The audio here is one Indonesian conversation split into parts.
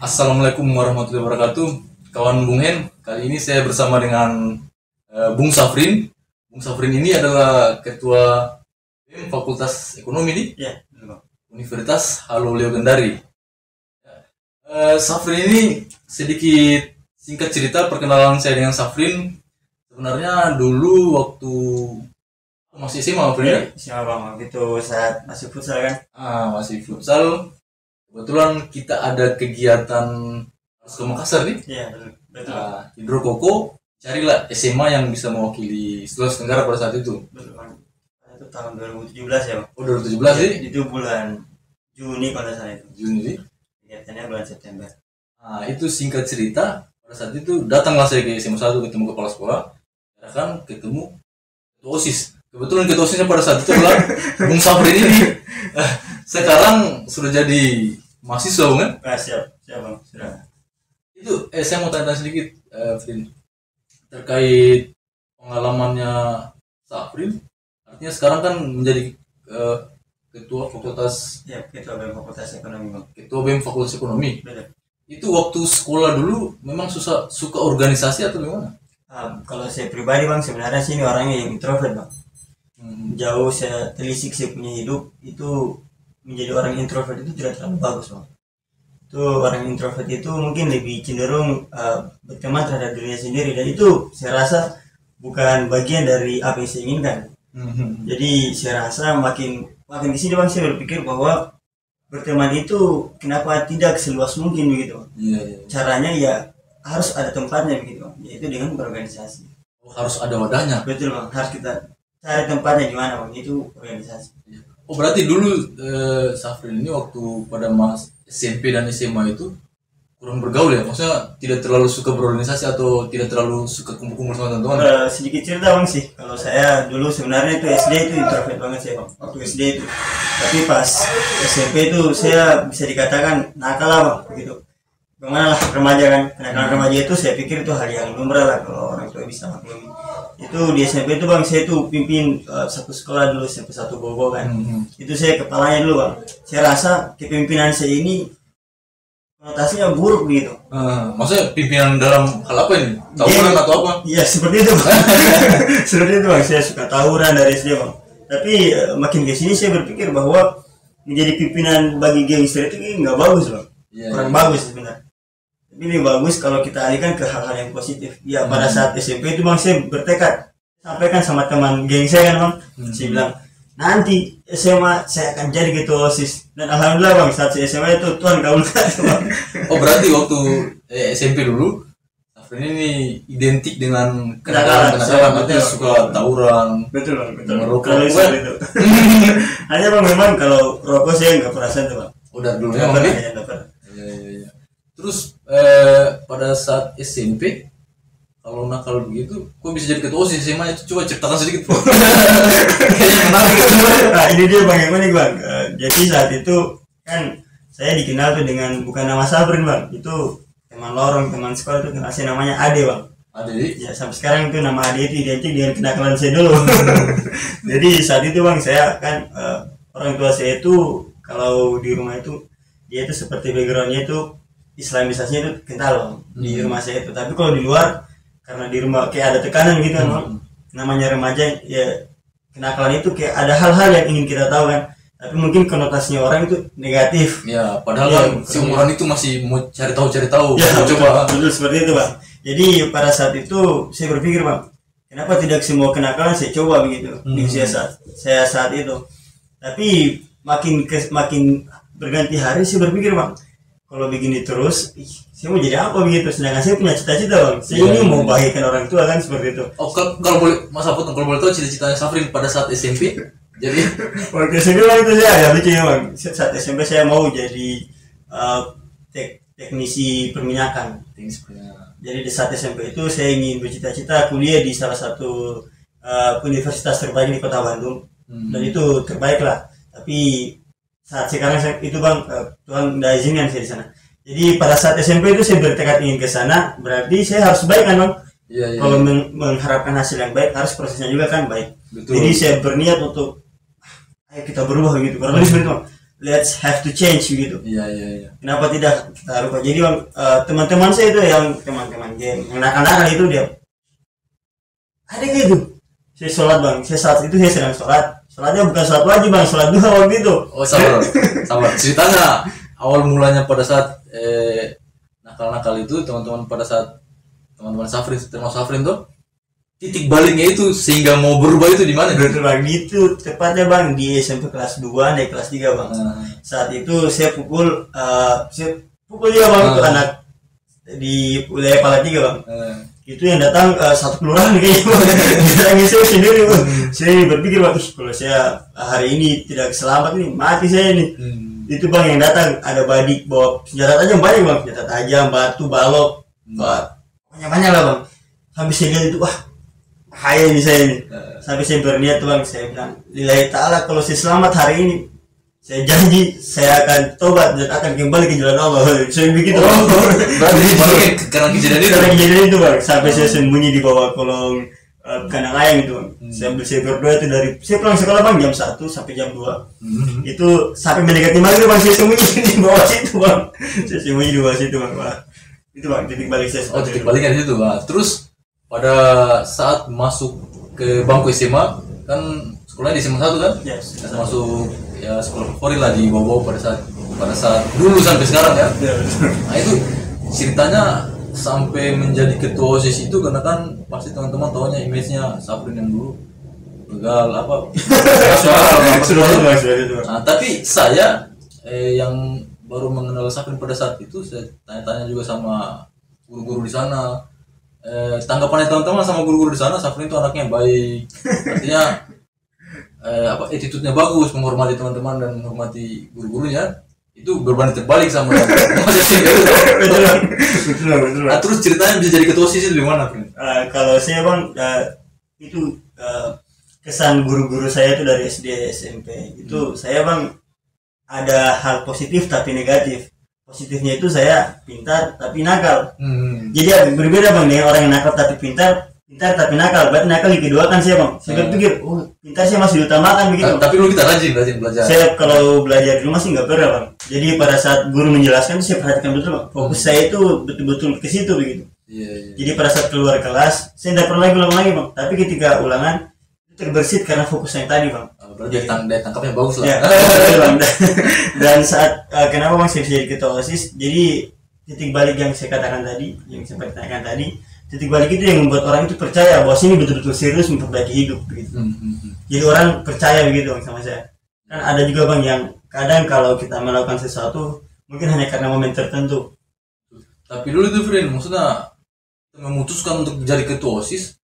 Assalamualaikum warahmatullahi wabarakatuh. Kawan Bung Hen, kali ini saya bersama dengan Bung Safrin. Bung Safrin ini adalah Ketua Fakultas Ekonomi di Universitas Halu Leogendari. Safrin ini sedikit singkat cerita perkenalan saya dengan Safrin. Sebenarnya dulu waktu masih SMA Safrin Siapa bang? Gitu saat masih futsal kan? Masih futsal. Kebetulan kita ada kegiatan harus ke Makassar nih. Iya betul. Hidro Koko, carilah SMA yang bisa mewakili Sulawesi Tenggara pada saat itu. Betul bang. Itu tahun 2017 ya bang? Oh 2017 sih? Itu bulan Juni kalau saya itu. Juni sih. Kegiatannya bulan September. Itu singkat cerita, pada saat itu datanglah saya ke SMA 1 ketemu kepala sekolah, kan ketemu ketua OSIS. Kebetulan ketua OSISnya pada saat itu adalah Bung Safrin ini. Sekarang sudah jadi mahasiswa kan? Siap bang, sudah. Itu saya mau tanya sedikit, Frin, terkait pengalamannya Safrin. Artinya sekarang kan menjadi ketua fakultas. Ya, ketua BEM Fakultas Ekonomi bang. Ketua BEM Fakultas Ekonomi. Betul. Itu waktu sekolah dulu memang suka organisasi atau gimana? Kalau saya pribadi bang, sebenarnya sih ini orangnya yang introvert bang. Jauh saya telisik saya punya hidup itu menjadi orang introvert itu tidak terlalu bagus bang. Itu orang introvert itu mungkin lebih cenderung berteman terhadap dirinya sendiri, dan itu saya rasa bukan bagian dari apa yang saya inginkan. Jadi saya rasa makin di sini bang saya berpikir bahwa berteman itu kenapa tidak seluas mungkin begitu bang. Iya. Caranya ya harus ada tempatnya begitu bang, yaitu dengan berorganisasi. Harus ada wadahnya. Betul bang, harus kita cari tempatnya di mana bang, itu organisasi. Oh berarti dulu Safrin ini waktu pada SMP dan SMA itu kurang bergaul ya? Maksudnya tidak terlalu suka berorganisasi atau tidak terlalu suka kumpul-kumpul sama teman-teman? Sedikit cerita bang sih, kalau saya dulu sebenarnya itu SD itu introvert banget saya bang, waktu SD itu. Tapi pas SMP itu saya bisa dikatakan nakal lah bang, begitu. Bagaimana lah remaja kan, kenakalan remaja itu saya pikir itu hal yang lumrah lah kalau orang tua bisa maklumi. Itu di SMP itu bang, saya itu pimpin satu sekolah dulu, SMP 1 Bogo kan. Itu saya kepalanya dulu bang. Saya rasa kepemimpinan saya ini konotasinya buruk gitu. Maksudnya pimpinan dalam hal apa ini? Tawuran atau apa? Iya seperti itu bang. Seperti itu bang, saya suka tawuran dari SD bang. Tapi makin kesini saya berpikir bahwa menjadi pimpinan bagi gangster itu nggak bagus bang. Kurang bagus sebenarnya. Tapi lebih bagus kalau kita alihkan ke hal-hal yang positif. Ya pada saat SMP itu bang saya bertekad, sampaikan sama teman geng saya kan bang, saya bilang nanti SMA saya akan jadi ketua OSIS, dan alhamdulillah bang saat saya SMA itu Tuhan kabulkan bang. Oh berarti waktu SMP dulu Safrin ini identik dengan kenakalan, artinya suka tawuran. Betul bang, betul. Merokok Kalau itu. Hanya bang memang kalau rokok saya nggak pernah sentuh bang. Udah dulu Nggak ya pernah, bang. ya, nggak pernah. Iya. Terus pada saat SMP kalau nakal begitu, kok bisa jadi ketua OSIS SMA itu? Coba ceritakan sedikit bro. Kayaknya menarik. Nah ini dia bang, yang mana bang? Jadi saat itu kan saya dikenal tuh dengan bukan nama Safrin bang, itu teman lorong, teman sekolah itu kenal saya namanya Ade bang. Ade? Ya sampai sekarang itu nama Ade itu identik dengan kenakalan saya dulu. Jadi saat itu bang saya kan orang tua saya itu kalau di rumah itu dia itu seperti backgroundnya itu Islamisasinya itu kental bang di rumah saya itu. Tapi kalau di luar karena di rumah kayak ada tekanan gitu kan bang. Namanya remaja ya kenakalan itu kayak ada hal-hal yang ingin kita tahu kan. Tapi mungkin konotasinya orang itu negatif. Ya padahal kan seumuran itu masih mau cari tahu. Ya, coba. Betul seperti itu bang. Jadi pada saat itu saya berpikir bang, kenapa tidak semua kenakalan saya coba begitu di usia saya saat itu. Tapi makin berganti hari saya berpikir bang, kalau begini terus saya mau jadi apa begitu, sedangkan saya punya cita-cita bang, saya ini mau bahagiakan orang tua kan seperti itu. Oh kalau boleh Mas Apot, kalau boleh tahu cita-citanya Safrin pada saat SMP jadi waktu SMP bang itu saya agak lucu ya bang. Saat SMP saya mau jadi teknisi perminyakan. Jadi di saat SMP itu saya ingin bercita-cita kuliah di salah satu universitas terbaik di kota Bandung, dan itu terbaik lah. Tapi saat sekarang itu bang Tuhan tidak izinkan saya di sana. Jadi pada saat SMP itu saya bertekad ingin ke sana, berarti saya harus baik kan bang. Kalau mengharapkan hasil yang baik harus prosesnya juga kan baik. Betul. Jadi saya berniat untuk ayo kita berubah gitu, kurang lebih seperti itu bang. let's have to change gitu. Iya iya iya. Kenapa tidak kita rubah? Jadi bang, teman-teman saya itu yang teman-teman game yang nakal-nakal itu dia ada gitu. Saya sholat bang, saya saat itu saya sedang sholatnya bukan sholat wajib bang, sholat duha waktu itu. Oh sabar ceritanya awal mulanya pada saat nakal-nakal itu teman-teman pada saat teman-teman Safrin termasuk Safrin tuh titik baliknya itu sehingga mau berubah itu di mana? Betul bang, itu tepatnya bang di SMP kelas 2 naik kelas 3 bang. Saat itu saya pukul dia bang ke anak di wilayah Palatiga bang. Itu yang datang satu kelurahan kayaknya bang. Datangin saya sendiri bang. Saya berpikir bang, kalau saya hari ini tidak selamat nih, mati saya nih. Itu bang yang datang ada badik bawa senjata tajam banyak bang, senjata tajam, batu, balok, banyak lah bang. Sampai saya lihat itu wah bahaya ini saya ini. Sampai saya berniat tuh bang, saya bilang lillahi ta'ala kalau saya selamat hari ini saya janji saya akan tobat dan akan kembali ke jalan Allah. Saya begitu. Berarti balik karena kejadian itu bang. Sampai saya sembunyi di bawah kolong kandang ayam itu bang. Saya berdoa itu dari saya pulang sekolah bang jam 1 sampai jam 2. Itu sampai mendekati maghrib bang saya sembunyi di bawah situ bang. Saya sembunyi di bawah situ bang. Wah. Itu bang titik balik saya. Oh titik baliknya di situ bang. Terus pada saat masuk ke bangku SMA kan sekolahnya di SMA 1 kan? Yes. Masuk ya sekolah favorit lah di bawah pada saat dulu sampai sekarang ya. Nah itu ceritanya sampai menjadi ketua OSIS itu karena kan pasti teman-teman tahunya image-nya Safrin yang dulu begal apa nah, tapi saya yang baru mengenal Safrin pada saat itu saya tanya-tanya juga sama guru-guru di sana. Tanggapannya teman-teman sama guru-guru di sana, Safrin itu anaknya baik, artinya attitude-nya bagus, menghormati teman-teman dan menghormati guru-gurunya. Itu berbanding terbalik sama betul. Nah, terus ceritanya bisa jadi ketua OSIS itu di mana, Frin? Kalau saya bang itu kesan guru-guru saya itu dari SD SMP itu saya bang ada hal positif tapi negatif. Positifnya itu saya pintar tapi nakal. Jadi berbeda bang dengan orang yang nakal tapi pintar tapi nakal. Berarti nakal di kedua kan saya bang. Saya berpikir, pintar saya masih diutamakan begitu. Tapi lu kita rajin belajar. Saya kalau belajar di rumah sih nggak pernah bang. Jadi pada saat guru menjelaskan saya perhatikan betul bang. Fokus saya itu betul-betul ke situ begitu. Jadi pada saat keluar kelas saya tidak pernah ulang lagi bang. Tapi ketika ulangan itu terbersit karena fokus yang tadi bang. Berarti daya tangkapnya bagus lah. Dan saat kenapa bang saya bisa jadi ketua OSIS? Jadi titik balik yang saya katakan tadi, yang saya katakan tadi, titik balik itu yang membuat orang itu percaya bahwa sini betul-betul serius memperbaiki hidup begitu. Jadi orang percaya begitu bang sama saya. Kan ada juga bang yang kadang kalau kita melakukan sesuatu mungkin hanya karena momen tertentu. Tapi dulu itu Frin, maksudnya memutuskan untuk jadi ketua OSIS.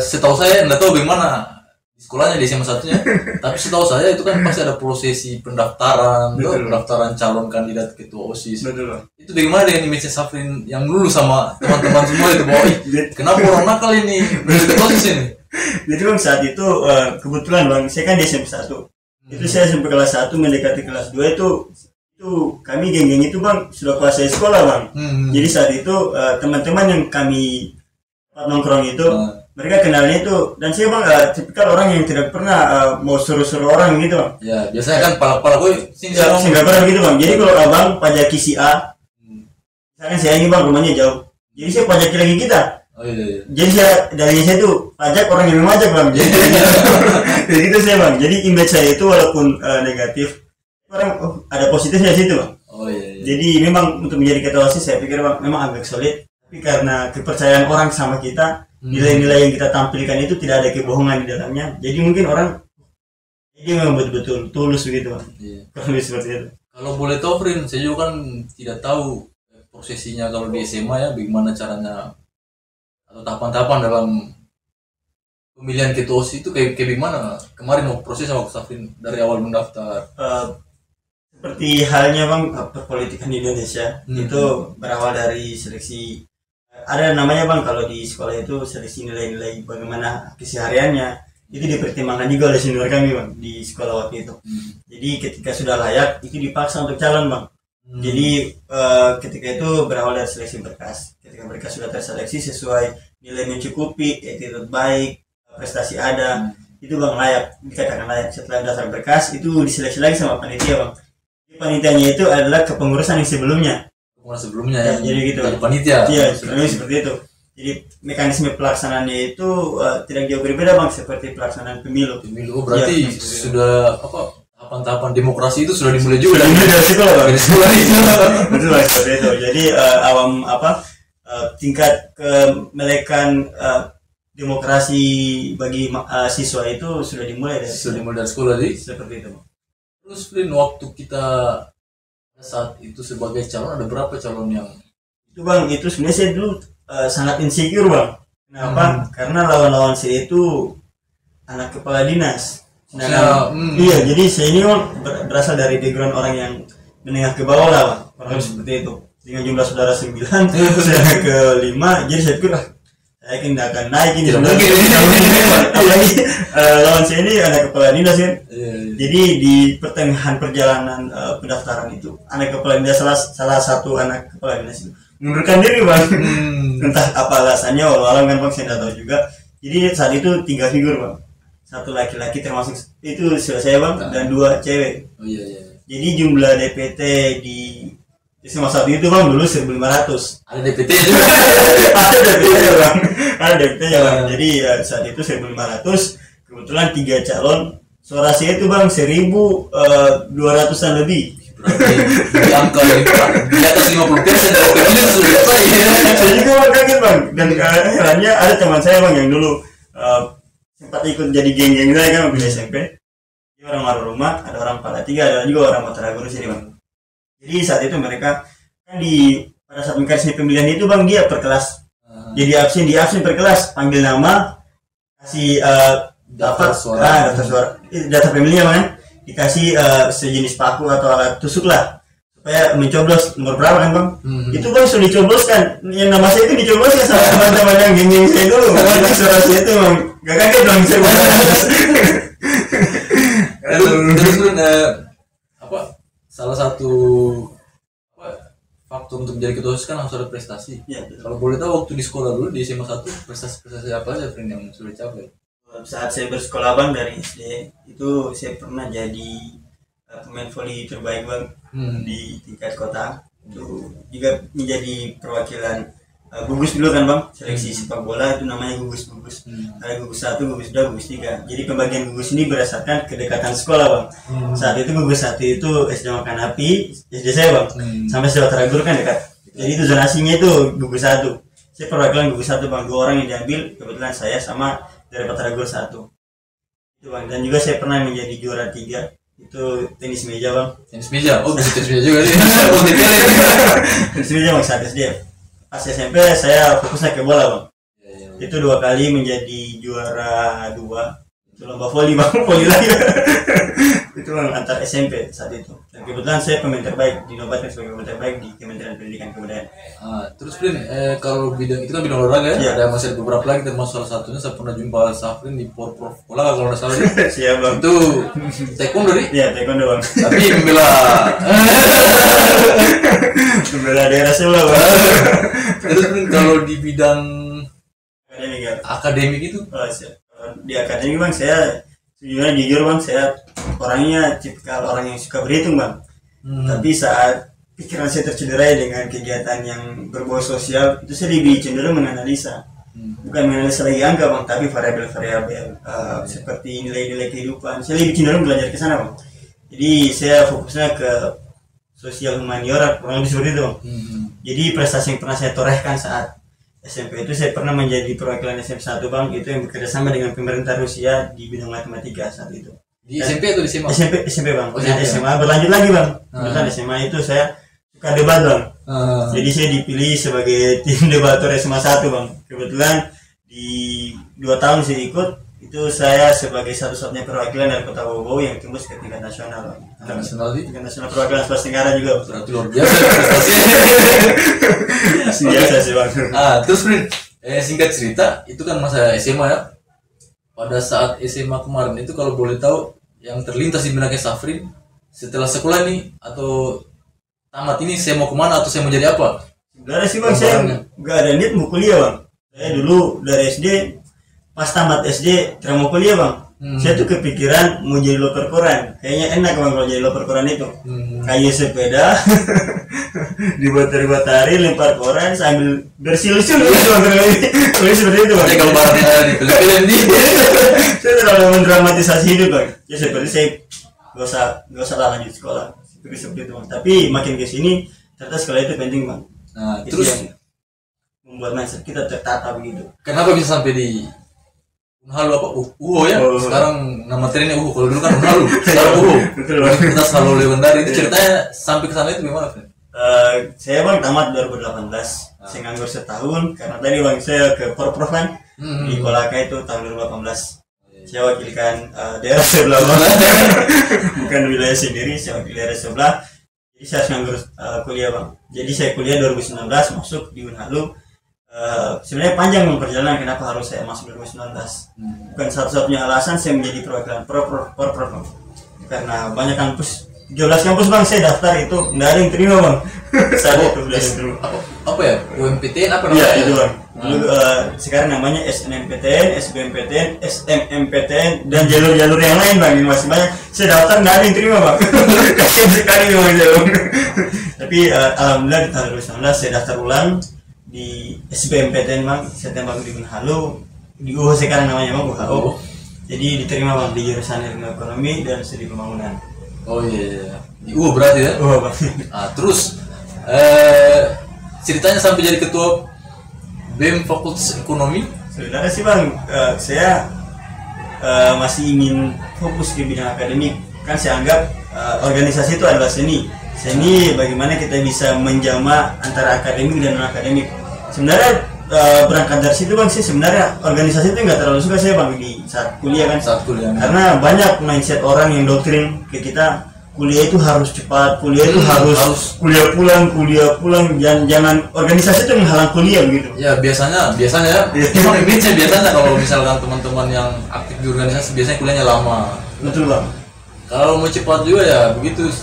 Setahu saya nggak tahu bagaimana di sekolahnya di SMA satunya, tapi setahu saya itu kan pasti ada prosesi pendaftaran, pendaftaran calon kandidat ketua OSIS. Itu bagaimana dengan image Safrin yang dulu sama teman-teman semua itu bahwa kenapa orang nakal ini ketua OSIS ini? Jadi bang saat itu kebetulan bang saya kan di SMP 1. Itu saya SMP kelas 1 mendekati kelas 2 itu kami geng-geng itu bang sudah kuasai sekolah bang. Jadi saat itu teman-teman yang kami nongkrong itu mereka kenalnya itu dan saya bang tipikal orang yang tidak pernah mau suruh-suruh orang gitu bang. Ya biasanya kan pala-pala gue saya nggak pernah gitu bang. Jadi kalau abang pajaki si A, misalkan saya ini bang rumahnya jauh, jadi saya pajaki lagi kita. Jadi saya dari saya itu pajak orang yang memajak bang. Jadi itu saya bang. Jadi image saya itu walaupun negatif, orang ada positifnya situ bang. Jadi memang untuk menjadi ketua OSIS saya pikir bang memang agak sulit. Tapi karena kepercayaan orang sama kita, nilai-nilai yang kita tampilkan itu tidak ada kebohongan di dalamnya. Jadi mungkin orang jadi memang betul-betul tulus begitu bang. Kalau seperti itu. Kalau boleh tahu Frin, saya juga kan tidak tahu prosesinya kalau di SMA ya, bagaimana caranya atau tahapan-tahapan dalam pemilihan ketua OSIS itu kayak gimana? Kemarin mau proses waktu Safrin dari awal mendaftar. Seperti halnya bang perpolitikan di Indonesia itu berawal dari seleksi. Ada namanya bang kalau di sekolah itu seleksi nilai-nilai bagaimana kesehariannya itu dipertimbangkan juga oleh senior kami bang di sekolah waktu itu. Jadi ketika sudah layak itu dipaksa untuk calon bang. Jadi ketika itu berawal dari seleksi berkas. Ketika berkas sudah terseleksi sesuai nilai mencukupi, attitude baik, prestasi ada, itu bang layak, dikatakan layak. Setelah daftar berkas itu diseleksi lagi sama panitia bang. Jadi panitianya itu adalah kepengurusan yang sebelumnya. Sebelumnya ya, jadi gitu. Dari panitia. Iya, seperti itu. Jadi mekanisme pelaksanaannya itu tidak jauh berbeda bang, seperti pelaksanaan pemilu. Pemilu berarti ya, sudah apa? Tahapan-tahapan demokrasi itu sudah dimulai juga dari sekolah bang. Dari sekolah itu. Betul bang, seperti itu. Jadi awam tingkat kemelekan demokrasi bagi siswa itu sudah dimulai dari sekolah di seperti itu. Terus Flynn, waktu kita saat itu sebagai calon ada berapa calon yang itu bang? Itu sebenarnya saya dulu sangat insecure bang. Kenapa? Karena lawan-lawan saya itu anak kepala dinas. Iya, jadi saya ini berasal dari background orang yang menengah ke bawah lah bang. Orang seperti itu. Dengan jumlah saudara 9, saya ke 5, jadi saya pikir saya tidak akan naik ini sebenarnya. Apalagi lawan saya ini anak kepala dinas kan. Jadi di pertengahan perjalanan pendaftaran itu anak kepala dinas salah satu anak kepala dinas itu mengundurkan diri bang. Entah apa alasannya, walau kan bang saya tidak tahu juga. Jadi saat itu 3 figur bang, 1 laki-laki termasuk itu saya bang, dan 2 cewek. Jadi jumlah DPT di SMA 1 itu bang dulu 1.500. Ada DPT juga. Ada DPT ya bang. Ada DPT ya bang. Jadi saat itu 1.500. Kebetulan 3 calon. Suara saya itu bang 1.200-an lebih. Berarti di angka di atas 50% dari pemilih sudah selesai. Saya juga bang kaget bang. Dan herannya ada teman saya bang yang dulu sempat ikut jadi geng-geng saya kan waktu SMP. Dia orang Maruruma, ada orang Palatiga, ada juga orang Mataraguru sini bang. Jadi saat itu mereka kan pada saat mekanisme pemilihan itu bang dia per kelas. Jadi di absen per kelas, panggil nama, kasih daftar suara, data pemilihnya kan, dikasih sejenis paku atau alat tusuk lah supaya mencoblos nomor berapa kan bang. Itu bang sudah dicobloskan, yang nama saya itu dicobloskan sama teman-teman yang geng saya dulu. Jadi suara saya itu bang gak kaget bang saya. Terus apa? Salah satu faktor untuk menjadi ketua OSIS kan harus ada prestasi. Ya, kalau boleh tahu waktu di sekolah dulu di SMA 1 prestasi apa aja Friend yang sudah dicapai? Saat saya bersekolah bang dari SD itu saya pernah jadi pemain voli terbaik bang di tingkat kota. Itu juga menjadi perwakilan gugus dulu kan bang, seleksi sepak bola itu namanya gugus. Ada gugus 1, gugus 2, gugus 3. Jadi pembagian gugus ini berdasarkan kedekatan sekolah bang. Saat itu gugus 1 itu SD Makan Api, SD saya bang, sampai Sewa Teragur kan dekat. Jadi itu zonasinya itu gugus 1. Saya perwakilan gugus 1 bang, 2 orang yang diambil, kebetulan saya sama dari Teragur 1. Itu bang, dan juga saya pernah menjadi juara 3. Itu tenis meja bang. Tenis meja? Oh bisa tenis meja juga sih. Tenis meja bang saat SD. Pas SMP saya fokusnya ke bola bang. Itu 2 kali menjadi juara 2. Itu lomba voli bang, voli lagi. Itu bang antar SMP saat itu. Dan kebetulan saya pemain terbaik, dinobatkan sebagai pemain terbaik di Kementerian Pendidikan Kebudayaan. Terus Flynn, kalau bidang itu kan bidang olahraga ya? Ada masih beberapa lagi, termasuk salah satunya saya pernah jumpa Safrin di Porprov bola kalau nggak salah. Siap bang. Itu taekwondo nih? Iya taekwondo bang. Tapi membela daerah sebelah bang. Terus kalau di bidang akademik itu? Di akademik bang saya sejujurnya jujur bang saya orangnya tipikal orang yang suka berhitung bang. Tapi saat pikiran saya tercederai dengan kegiatan yang berbau sosial itu saya lebih cenderung menganalisa. Bukan menganalisa lagi angka bang, tapi variabel-variabel seperti nilai-nilai kehidupan. Saya lebih cenderung belajar ke sana bang. Jadi saya fokusnya ke sosial humaniora kurang lebih seperti itu bang. Jadi prestasi yang pernah saya torehkan saat SMP itu saya pernah menjadi perwakilan SMP 1 bang, itu yang bekerja sama dengan pemerintah Rusia di bidang matematika saat itu. Di SMP atau di SMA? SMP bang. SMA berlanjut lagi bang. Kemudian SMA itu saya suka debat bang. Jadi saya dipilih sebagai tim debator SMA 1 bang. Kebetulan di 2 tahun saya ikut, itu saya sebagai satu-satunya perwakilan dari Kota Bobo yang tembus ke tingkat nasional bang. Tingkat nasional perwakilan Sulawesi Tenggara juga. Berarti luar biasa prestasinya. Biasa sih bang. Terus Frin, singkat cerita itu kan masa SMA ya. Pada saat SMA kemarin itu kalau boleh tahu yang terlintas di benaknya Safrin setelah sekolah ini atau tamat ini saya mau kemana atau saya mau jadi apa? Sebenarnya sih bang saya nggak ada niat mau kuliah bang. Saya dulu dari SD pas tamat SD tidak mau kuliah bang. Saya tuh kepikiran mau jadi loper koran. Kayaknya enak bang kalau jadi loper koran itu. Kayu sepeda, dibatar-batari, lempar koran sambil bersiul-siul gitu bang. Seperti itu bang. Gambarnya di film-film di. Saya terlalu mendramatisasi hidup bang. Ya seperti saya gak usah lah lanjut sekolah. Seperti itu bang. Tapi makin ke sini ternyata sekolah itu penting bang. Nah, Itu terus yang membuat mindset kita tertata begitu. kenapa bisa sampai di Unhalu apa? Uho ya. Sekarang nama trennya Uho. Kalau dulu kan Unhalu. Sekarang Uho. Betul bang. Kita selalu legendaris. Itu ceritanya sampai ke sana itu gimana, Fren? Saya bang tamat 2018. Saya nganggur setahun karena tadi bang saya ke Porprov kan di Kolaka itu tahun 2018. Saya wakilkan daerah sebelah bang. Bukan wilayah sendiri, saya wakil daerah sebelah. Jadi saya harus nganggur kuliah bang. Jadi saya kuliah 2019 masuk di Unhalu. Sebenarnya panjang perjalanan kenapa harus saya masuk 2019. Bukan satu-satunya alasan saya menjadi perwakilan Porprov karena banyak kampus 12 kampus bang saya daftar itu nggak ada yang terima bang. Saat itu udah terima. Apa ya? UMPTN apa Iya namanya? itu bang. Dulu sekarang namanya SNMPTN, SBMPTN, SMMPTN dan jalur-jalur yang lain bang. Ini masih banyak. Saya daftar nggak ada yang terima bang. Kasian sekali bang saya bang. Tapi alhamdulillah di tahun 2019 saya daftar ulang di SBMPTN bang. Saya tembak di Unhalu di UHO sekarang namanya bang UHO. Jadi diterima bang di jurusan ilmu ekonomi dan studi pembangunan. Oh iya. Di UHO berarti ya? UHO bang. Nah, terus ceritanya sampai jadi ketua BEM Fakultas Ekonomi. Sebenarnya sih bang, saya masih ingin fokus ke bidang akademik. Kan saya anggap organisasi itu adalah seni. Seni bagaimana kita bisa menjama antara akademik dan non akademik. Sebenarnya berangkat dari situ bang sih sebenarnya organisasi itu nggak terlalu suka saya bang di saat kuliah kan. Saat kuliah. Karena banyak mindset orang yang doktrin ke kita kuliah itu harus cepat, kuliah itu harus kuliah pulang, jangan organisasi itu menghalang kuliah gitu. Ya biasanya ya. Emang image biasanya kalau misalkan teman-teman yang aktif di organisasi biasanya kuliahnya lama. Betul bang. Kalau mau cepat juga ya begitu,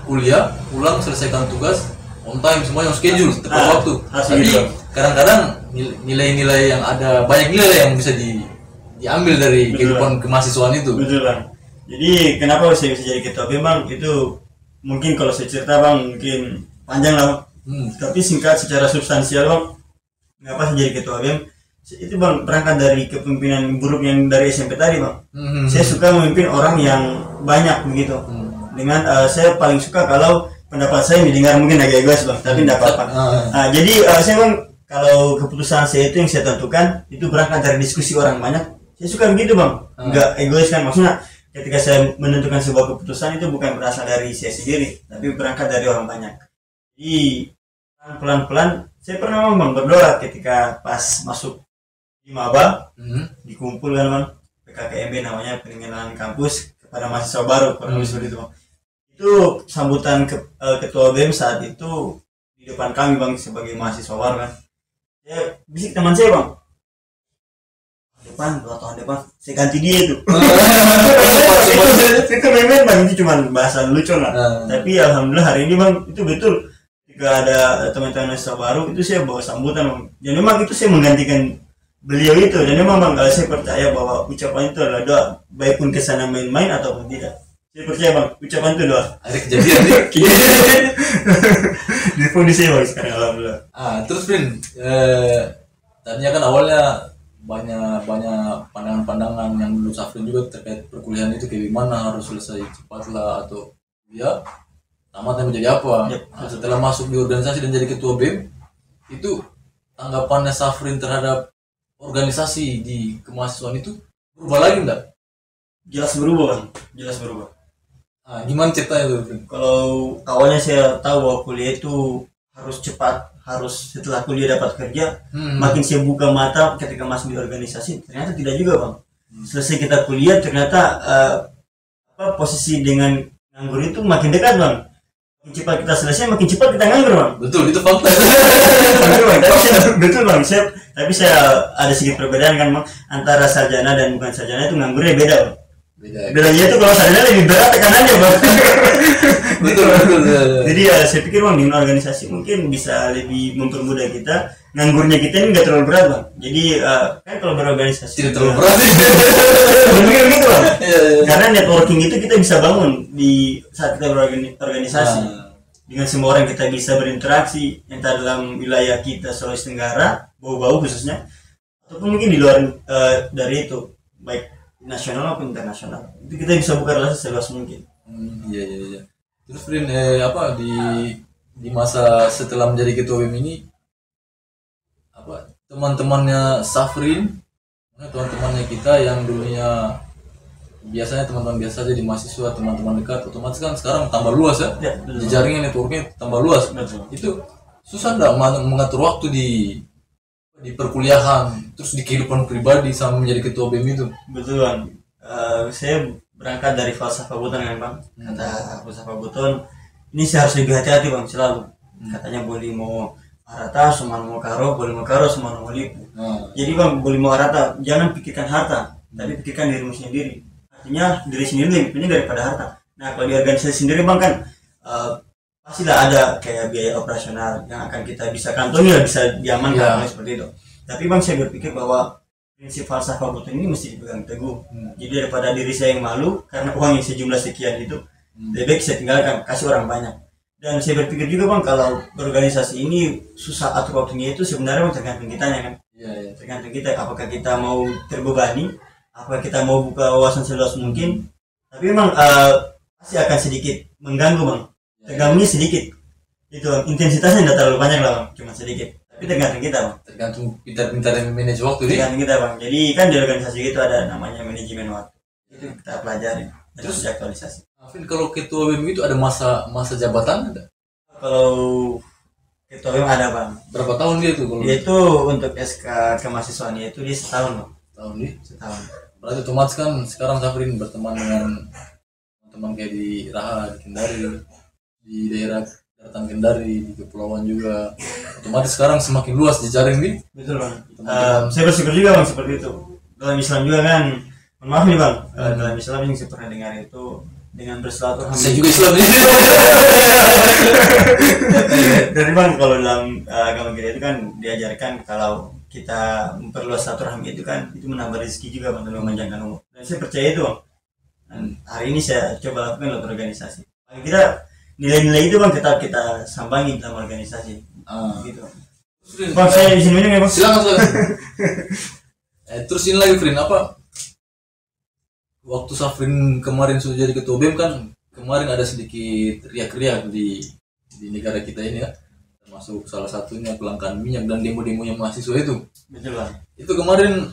kuliah pulang selesaikan tugas on time semua yang schedule tepat waktu. Tapi gitu. kadang-kadang nilai-nilai yang ada banyak nilai yang bisa diambil dari kehidupan kemahasiswaan itu. Betul bang. Jadi kenapa saya bisa jadi ketua BEM bang? Itu mungkin kalau saya cerita bang mungkin panjang lah. Tapi singkat secara substansial bang, kenapa saya jadi ketua BEM? Itu bang berangkat dari kepemimpinan buruk yang dari SMP tadi bang. Saya suka memimpin orang yang banyak begitu. Dengan saya paling suka kalau pendapat saya didengar, mungkin agak egois bang, tapi tidak apa-apa. Jadi saya bang kalau keputusan saya itu yang saya tentukan itu berangkat dari diskusi orang banyak. Saya suka begitu bang, nggak egois kan maksudnya. Ketika saya menentukan sebuah keputusan itu bukan berasal dari saya sendiri, tapi berangkat dari orang banyak. Jadi pelan-pelan saya pernah bang berdoa ketika pas masuk di maba, dikumpul kan bang, PKKMB namanya pengenalan kampus kepada mahasiswa baru, kurang lebih seperti itu bang. Itu sambutan ketua BEM saat itu di depan kami bang sebagai mahasiswa baru kan. Saya bisik teman saya bang, depan 2 tahun depan saya ganti dia itu. Itu memang bang itu cuma bahasa lucu lah. Tapi alhamdulillah hari ini bang itu betul. Jika ada teman-teman mahasiswa baru itu saya bawa sambutan bang. Dan memang itu saya menggantikan beliau itu. Dan memang bang saya percaya bahwa ucapan itu adalah doa, baik pun kesana main-main ataupun tidak. Saya percaya bang ucapan itu doa. Ada kejadian nih. Di fondasi bang sekarang alhamdulillah. Terus Prin, tadinya kan awalnya banyak pandangan-pandangan yang dulu Safrin juga terkait perkuliahan itu kayak gimana, harus selesai cepat lah atau ya tamatnya menjadi apa. Setelah masuk di organisasi dan jadi ketua BEM itu tanggapannya Safrin terhadap organisasi di kemahasiswaan itu berubah lagi enggak? Jelas berubah bang, jelas berubah. Gimana ceritanya tuh Prin? Kalau awalnya saya tahu bahwa kuliah itu harus cepat, harus setelah kuliah dapat kerja. Makin saya buka mata ketika masuk di organisasi, ternyata tidak juga bang. Selesai kita kuliah ternyata posisi dengan nganggur itu makin dekat bang. Makin cepat kita selesai, makin cepat kita nganggur bang. Betul, itu fakta. Betul bang. Betul bang. Tapi saya ada sedikit perbedaan kan bang antara sarjana dan bukan sarjana itu nganggurnya beda bang. Bedanya itu kalau sarjana lebih berat tekanannya bang. betul betul ya, ya. Jadi ya saya pikir bang dengan organisasi mungkin bisa lebih mempermudah kita. Nganggurnya kita ini nggak terlalu berat bang. Jadi kan kalau berorganisasi Tidak terlalu berat. saya pikir begitu bang. Iya, iya. Karena networking itu kita bisa bangun di saat kita berorganisasi. Dengan semua orang kita bisa berinteraksi entah dalam wilayah kita Sulawesi Tenggara, bau-bau khususnya, ataupun mungkin di luar dari itu, baik nasional maupun internasional. Itu kita bisa buka relasi seluas mungkin. Iya iya iya. Terus Frin, apa di masa setelah menjadi ketua BEM ini, apa teman-temannya Safrin, teman-temannya kita yang dulunya biasanya teman-teman biasa aja di mahasiswa, teman-teman dekat, otomatis kan sekarang tambah luas ya, jaringan networknya tambah luas. Betul. Itu susah nggak mengatur waktu di perkuliahan, terus di kehidupan pribadi sama menjadi ketua BEM itu? Betul bang. Saya berangkat dari falsafah Buton kan bang. Kata falsafah Buton, ini saya harus lebih hati-hati bang selalu. Katanya boleh mau harta, semua mau karo, boleh mau karo, semua mau lipu. Jadi bang boleh mau harta, jangan pikirkan harta, tapi pikirkan dirimu sendiri. Artinya diri sendiri lebih penting daripada harta. Nah kalau di organisasi sendiri bang kan pastilah ada kayak biaya operasional yang akan kita bisa kantongi lah, bisa diamankan seperti itu. Tapi bang saya berpikir bahwa prinsip falsafah Buton ini mesti dipegang teguh. Jadi daripada diri saya yang malu karena uang yang sejumlah sekian itu, lebih baik saya tinggalkan, kasih orang banyak. Dan saya berpikir juga bang kalau berorganisasi ini susah atur waktunya itu sebenarnya tergantung kitanya kan. Tergantung kita apakah kita mau terbebani, apakah kita mau buka wawasan seluas mungkin. Tapi memang pasti akan sedikit mengganggu bang. Terganggunya sedikit. Itu bang. Intensitasnya tidak terlalu banyak lah bang, cuma sedikit. Tapi tergantung kita bang. Tergantung pintar-pintar manage waktu nih. Tergantung kita bang. Jadi kan di organisasi itu ada namanya manajemen waktu. Itu kita pelajari. Terus aktualisasi. Afin, kalau ketua BEM itu ada masa jabatan ada? Kalau ketua BEM ada bang. Berapa tahun dia tuh? Kalau Dia itu untuk SK kemahasiswaannya itu dia setahun bang. tahun nih? Setahun. Berarti otomatis kan sekarang Safrin berteman dengan teman-teman kayak di Raha, di Kendari, di daerah daratan Kendari, di kepulauan juga. Otomatis sekarang semakin luas jejaring nih. Betul bang. Saya bersyukur juga bang seperti itu. Dalam Islam juga kan, maaf nih bang, dalam Islam yang saya pernah dengar itu dengan bersilaturahmi. Saya juga Islam nih. Dari bang kalau dalam agama kita itu kan diajarkan kalau kita memperluas silaturahmi itu kan itu menambah rezeki juga bang dan memanjangkan umur. Dan saya percaya itu bang. Dan hari ini saya coba lakukan lewat organisasi. Paling kita nilai-nilai itu bang tetap kita sambangi dalam organisasi. Gitu. Bang saya izin minum ya bang. Silakan. Terus ini lagi Frin, apa? Waktu Safrin kemarin sudah jadi ketua BEM kan kemarin ada sedikit riak-riak di negara kita ini ya, termasuk salah satunya kelangkaan minyak dan demo-demonya mahasiswa itu. Betul bang. Itu kemarin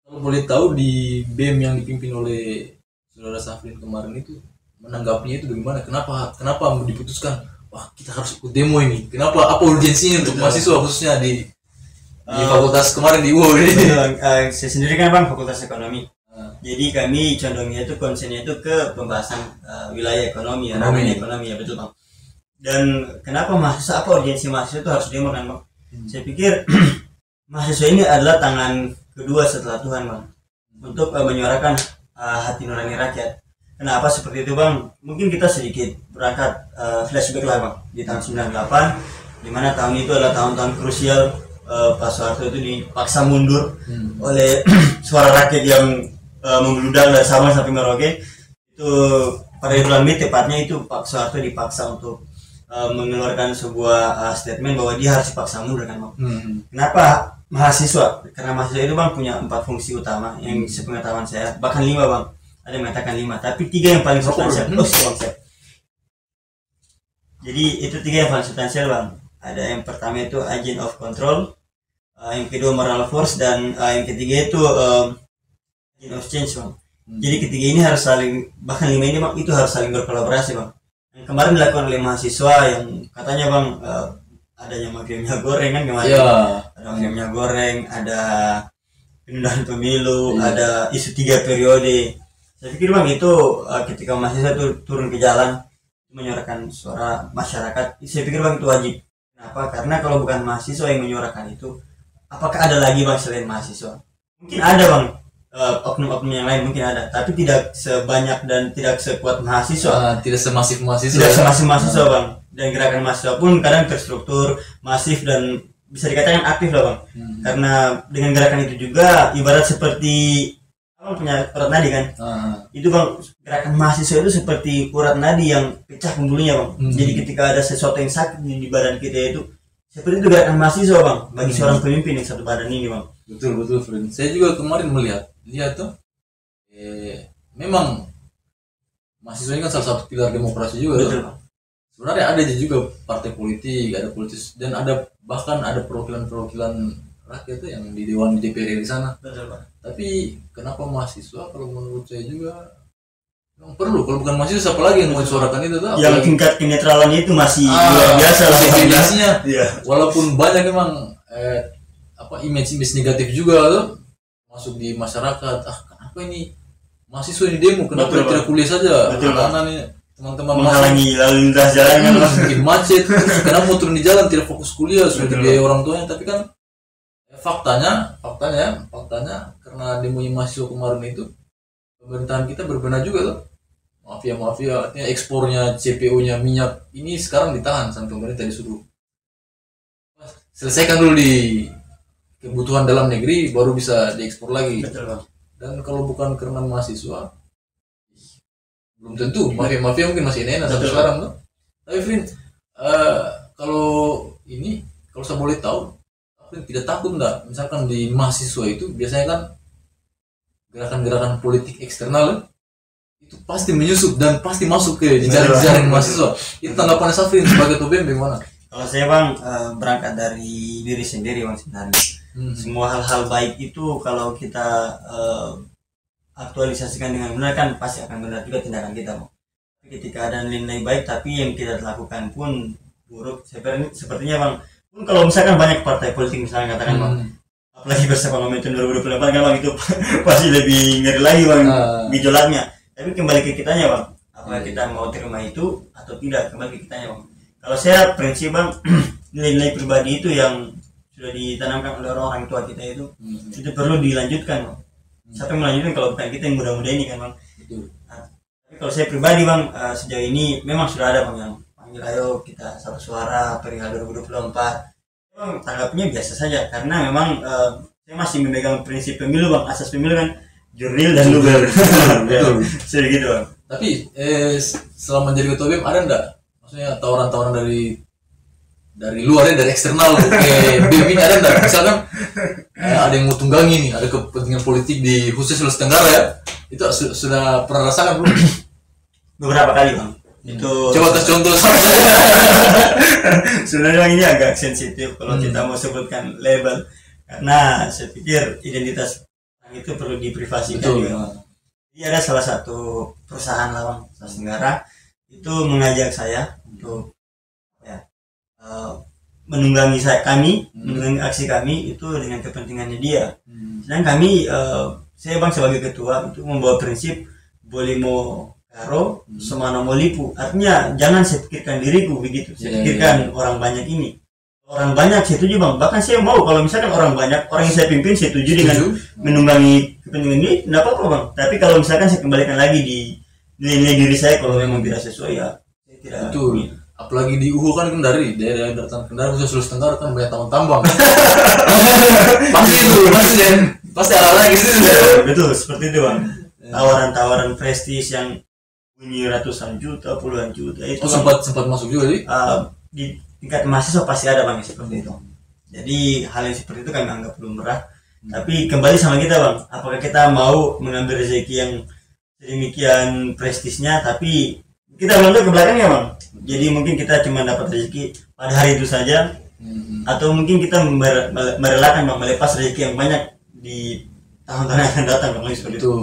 kalau boleh tahu di BEM yang dipimpin oleh saudara Safrin kemarin itu menanggapinya itu bagaimana? Kenapa diputuskan wah kita harus ikut demo ini? Kenapa? Apa urgensinya untuk mahasiswa khususnya di fakultas kemarin di UU ini? Saya sendiri kan bang fakultas ekonomi. Jadi kami condongnya itu konsennya itu ke pembahasan wilayah ekonomi ya, namanya ekonomi ya betul bang. Dan kenapa mahasiswa, apa urgensi mahasiswa itu harus demo kan bang? Saya pikir mahasiswa ini adalah tangan kedua setelah Tuhan bang untuk menyuarakan hati nurani rakyat. Kenapa seperti itu bang? Mungkin kita sedikit berangkat flashback lah bang di tahun 98, dimana tahun itu adalah tahun-tahun krusial. Pak Soeharto itu dipaksa mundur oleh suara rakyat yang membludak dari Sabang sampai Merauke. Itu pada bulan Mei tepatnya itu Pak Soeharto dipaksa untuk mengeluarkan sebuah statement bahwa dia harus dipaksa mundur kan bang. Kenapa mahasiswa? Karena mahasiswa itu bang punya 4 fungsi utama yang sepengetahuan saya, bahkan 5 bang. Ada yang mengatakan 5, tapi 3 yang paling substansial. Jadi itu 3 yang paling substansial bang. Ada yang pertama itu agent of control, yang kedua moral force, dan yang ketiga itu agent of change bang. Jadi ketiga ini harus saling, bahkan 5 ini bang itu harus saling berkolaborasi bang. Yang kemarin dilakukan oleh mahasiswa yang katanya bang adanya mafia minyak goreng kan kemarin. Ada mafia minyak goreng, ada penundaan pemilu, ada isu 3 periode. Saya pikir bang itu ketika mahasiswa itu turun ke jalan menyuarakan suara masyarakat, saya pikir bang itu wajib. Kenapa? Karena kalau bukan mahasiswa yang menyuarakan itu, apakah ada lagi bang selain mahasiswa? Mungkin ada bang oknum-oknum yang lain mungkin ada, tapi tidak sebanyak dan tidak sekuat mahasiswa. Tidak semasif mahasiswa. Tidak semasif mahasiswa bang. Dan gerakan mahasiswa pun kadang terstruktur, masif dan bisa dikatakan aktif lah bang. Karena dengan gerakan itu juga ibarat seperti apa punya urat nadi kan. Itu bang, gerakan mahasiswa itu seperti urat nadi yang pecah pembuluhnya bang. Jadi ketika ada sesuatu yang sakit di badan kita itu, seperti itu gerakan mahasiswa bang bagi seorang pemimpin yang satu badan ini bang. Betul friend. Saya juga kemarin lihat tuh memang mahasiswa ini kan salah satu pilar demokrasi juga. Betul bang. Sebenarnya ada juga partai politik, ada politis, dan ada bahkan ada perwakilan rakyat tuh yang di dewan DPR di sana. Betul bang. Tapi kenapa mahasiswa? Kalau menurut saya juga memang perlu. Kalau bukan mahasiswa siapa lagi yang mau disuarakan itu tuh? Yang tingkat kenetralannya itu masih luar biasa lah. Iya. Walaupun banyak memang image negatif juga tuh masuk di masyarakat. Kenapa ini mahasiswa ini demo? Kenapa tidak kuliah saja? Karena nih teman-teman menghalangi lalu lintas jalan kan, bikin macet. Kenapa mau turun di jalan tidak fokus kuliah sudah dibiayai orang tuanya? Tapi kan faktanya karena demo mahasiswa kemarin itu pemerintahan kita berbenah juga tuh. Mafia artinya ekspornya CPO-nya minyak ini sekarang ditahan sama pemerintah, disuruh selesaikan dulu di kebutuhan dalam negeri baru bisa diekspor lagi. Betul, bang. Dan kalau bukan karena mahasiswa belum tentu mafia mungkin masih enak sampai sekarang tuh. Tapi Frin, kalau saya boleh tahu, Frin tidak takut enggak misalkan di mahasiswa itu biasanya kan gerakan-gerakan politik eksternal itu pasti menyusup dan pasti masuk ke jaring mahasiswa. Itu tanggapannya Safrin sebagai Tobem bagaimana? Kalau saya bang berangkat dari diri sendiri bang sebenarnya. Semua hal-hal baik itu kalau kita aktualisasikan dengan benar kan pasti akan benar juga tindakan kita bang. Ketika ada nilai baik tapi yang kita lakukan pun buruk, sepertinya bang. Pun kalau misalkan banyak partai politik misalnya katakan bang, apalagi bersama momentum 2024 kan bang, itu pasti lebih ngeri lagi bang gejolaknya. Tapi kembali ke kitanya bang, apakah kita mau terima itu atau tidak, kembali ke kitanya bang. Kalau saya prinsip bang, nilai-nilai pribadi itu yang sudah ditanamkan oleh orang tua kita itu perlu dilanjutkan bang. Siapa yang melanjutkan kalau bukan kita yang muda-muda ini kan bang. Tapi kalau saya pribadi bang, sejauh ini memang sudah ada bang yang panggil ayo kita satu suara perihal 2024. Bang tanggapnya biasa saja karena memang saya masih memegang prinsip pemilu bang, asas pemilu kan jurdil dan luber. Jadi gitu bang. Tapi selama menjadi ketua BEM ada enggak maksudnya tawaran-tawaran dari luar ya, dari eksternal BEM ini ada enggak? Misalkan ada yang mau tunggangi nih, ada kepentingan politik di khusus Sulawesi Tenggara ya, itu sudah pernah rasakan belum? Beberapa kali bang. Itu coba kasih contoh. Sebenarnya ini agak sensitif kalau kita mau sebutkan label karena saya pikir identitas itu perlu diprivasikan juga. Jadi ada salah satu perusahaan lawang Sulawesi Tenggara itu mengajak saya untuk menunggangi kami, menunggangi aksi kami itu dengan kepentingannya dia. Dan kami, saya bang sebagai ketua itu membawa prinsip boleh mau karo, semana mau lipu. Artinya jangan saya pikirkan diriku begitu, saya pikirkan orang banyak ini. Orang banyak saya setuju bang, bahkan saya mau kalau misalkan orang banyak, orang yang saya pimpin saya setuju dengan menunggangi kepentingan ini, tidak apa-apa bang. Tapi kalau misalkan saya kembalikan lagi di nilai diri saya, kalau memang tidak sesuai ya saya tidak. Betul. Apalagi di UU kan dari daerah daratan Kendari khusus Sulawesi Tenggara kan banyak tambang. pasti ala lagi sih. Betul seperti itu bang. Tawaran-tawaran prestis yang bunyi ratusan juta, puluhan juta itu. Sempat masuk juga sih. Di tingkat mahasiswa pasti ada bang seperti itu. Jadi hal yang seperti itu kami anggap belum murah. Tapi kembali sama kita bang, apakah kita mau mengambil rezeki yang sedemikian prestisnya, tapi kita belum tahu ke belakangnya bang. Jadi mungkin kita cuma dapat rezeki pada hari itu saja, atau mungkin kita merelakan bang melepas rezeki yang banyak di tahun-tahun yang akan datang bang, seperti itu.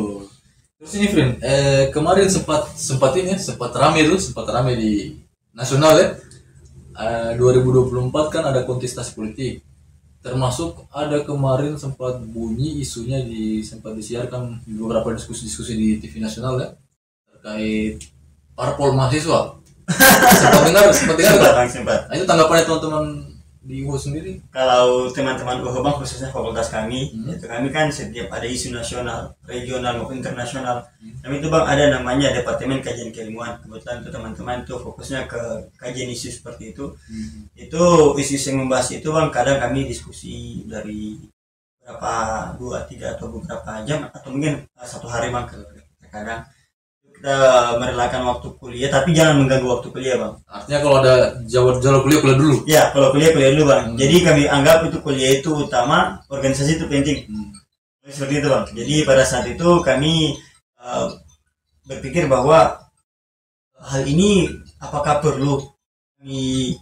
Terus ini friend, kemarin sempat rame di nasional ya. 2024 kan ada kontestasi politik, termasuk ada kemarin sempat bunyi isunya sempat disiarkan beberapa diskusi di TV nasional ya terkait parpol mahasiswa. sempat dengar sempat. Nah, itu tanggapannya teman-teman di UH sendiri? Kalau teman-teman UH Bang, khususnya fakultas kami, itu kami kan setiap ada isu nasional, regional maupun internasional, kami itu Bang ada namanya Departemen Kajian Keilmuan. Kebetulan itu teman-teman itu fokusnya ke kajian isu seperti itu. Itu isu yang membahas itu Bang, kadang kami diskusi dari berapa 2-3 atau beberapa jam atau mungkin satu hari Bang, kadang kita merelakan waktu kuliah, tapi jangan mengganggu waktu kuliah Bang. Artinya kalau ada jadwal kuliah dulu. Ya, kalau kuliah dulu Bang. Jadi kami anggap itu kuliah itu utama, organisasi itu penting. Seperti itu Bang. Jadi pada saat itu kami berpikir bahwa hal ini apakah perlu kami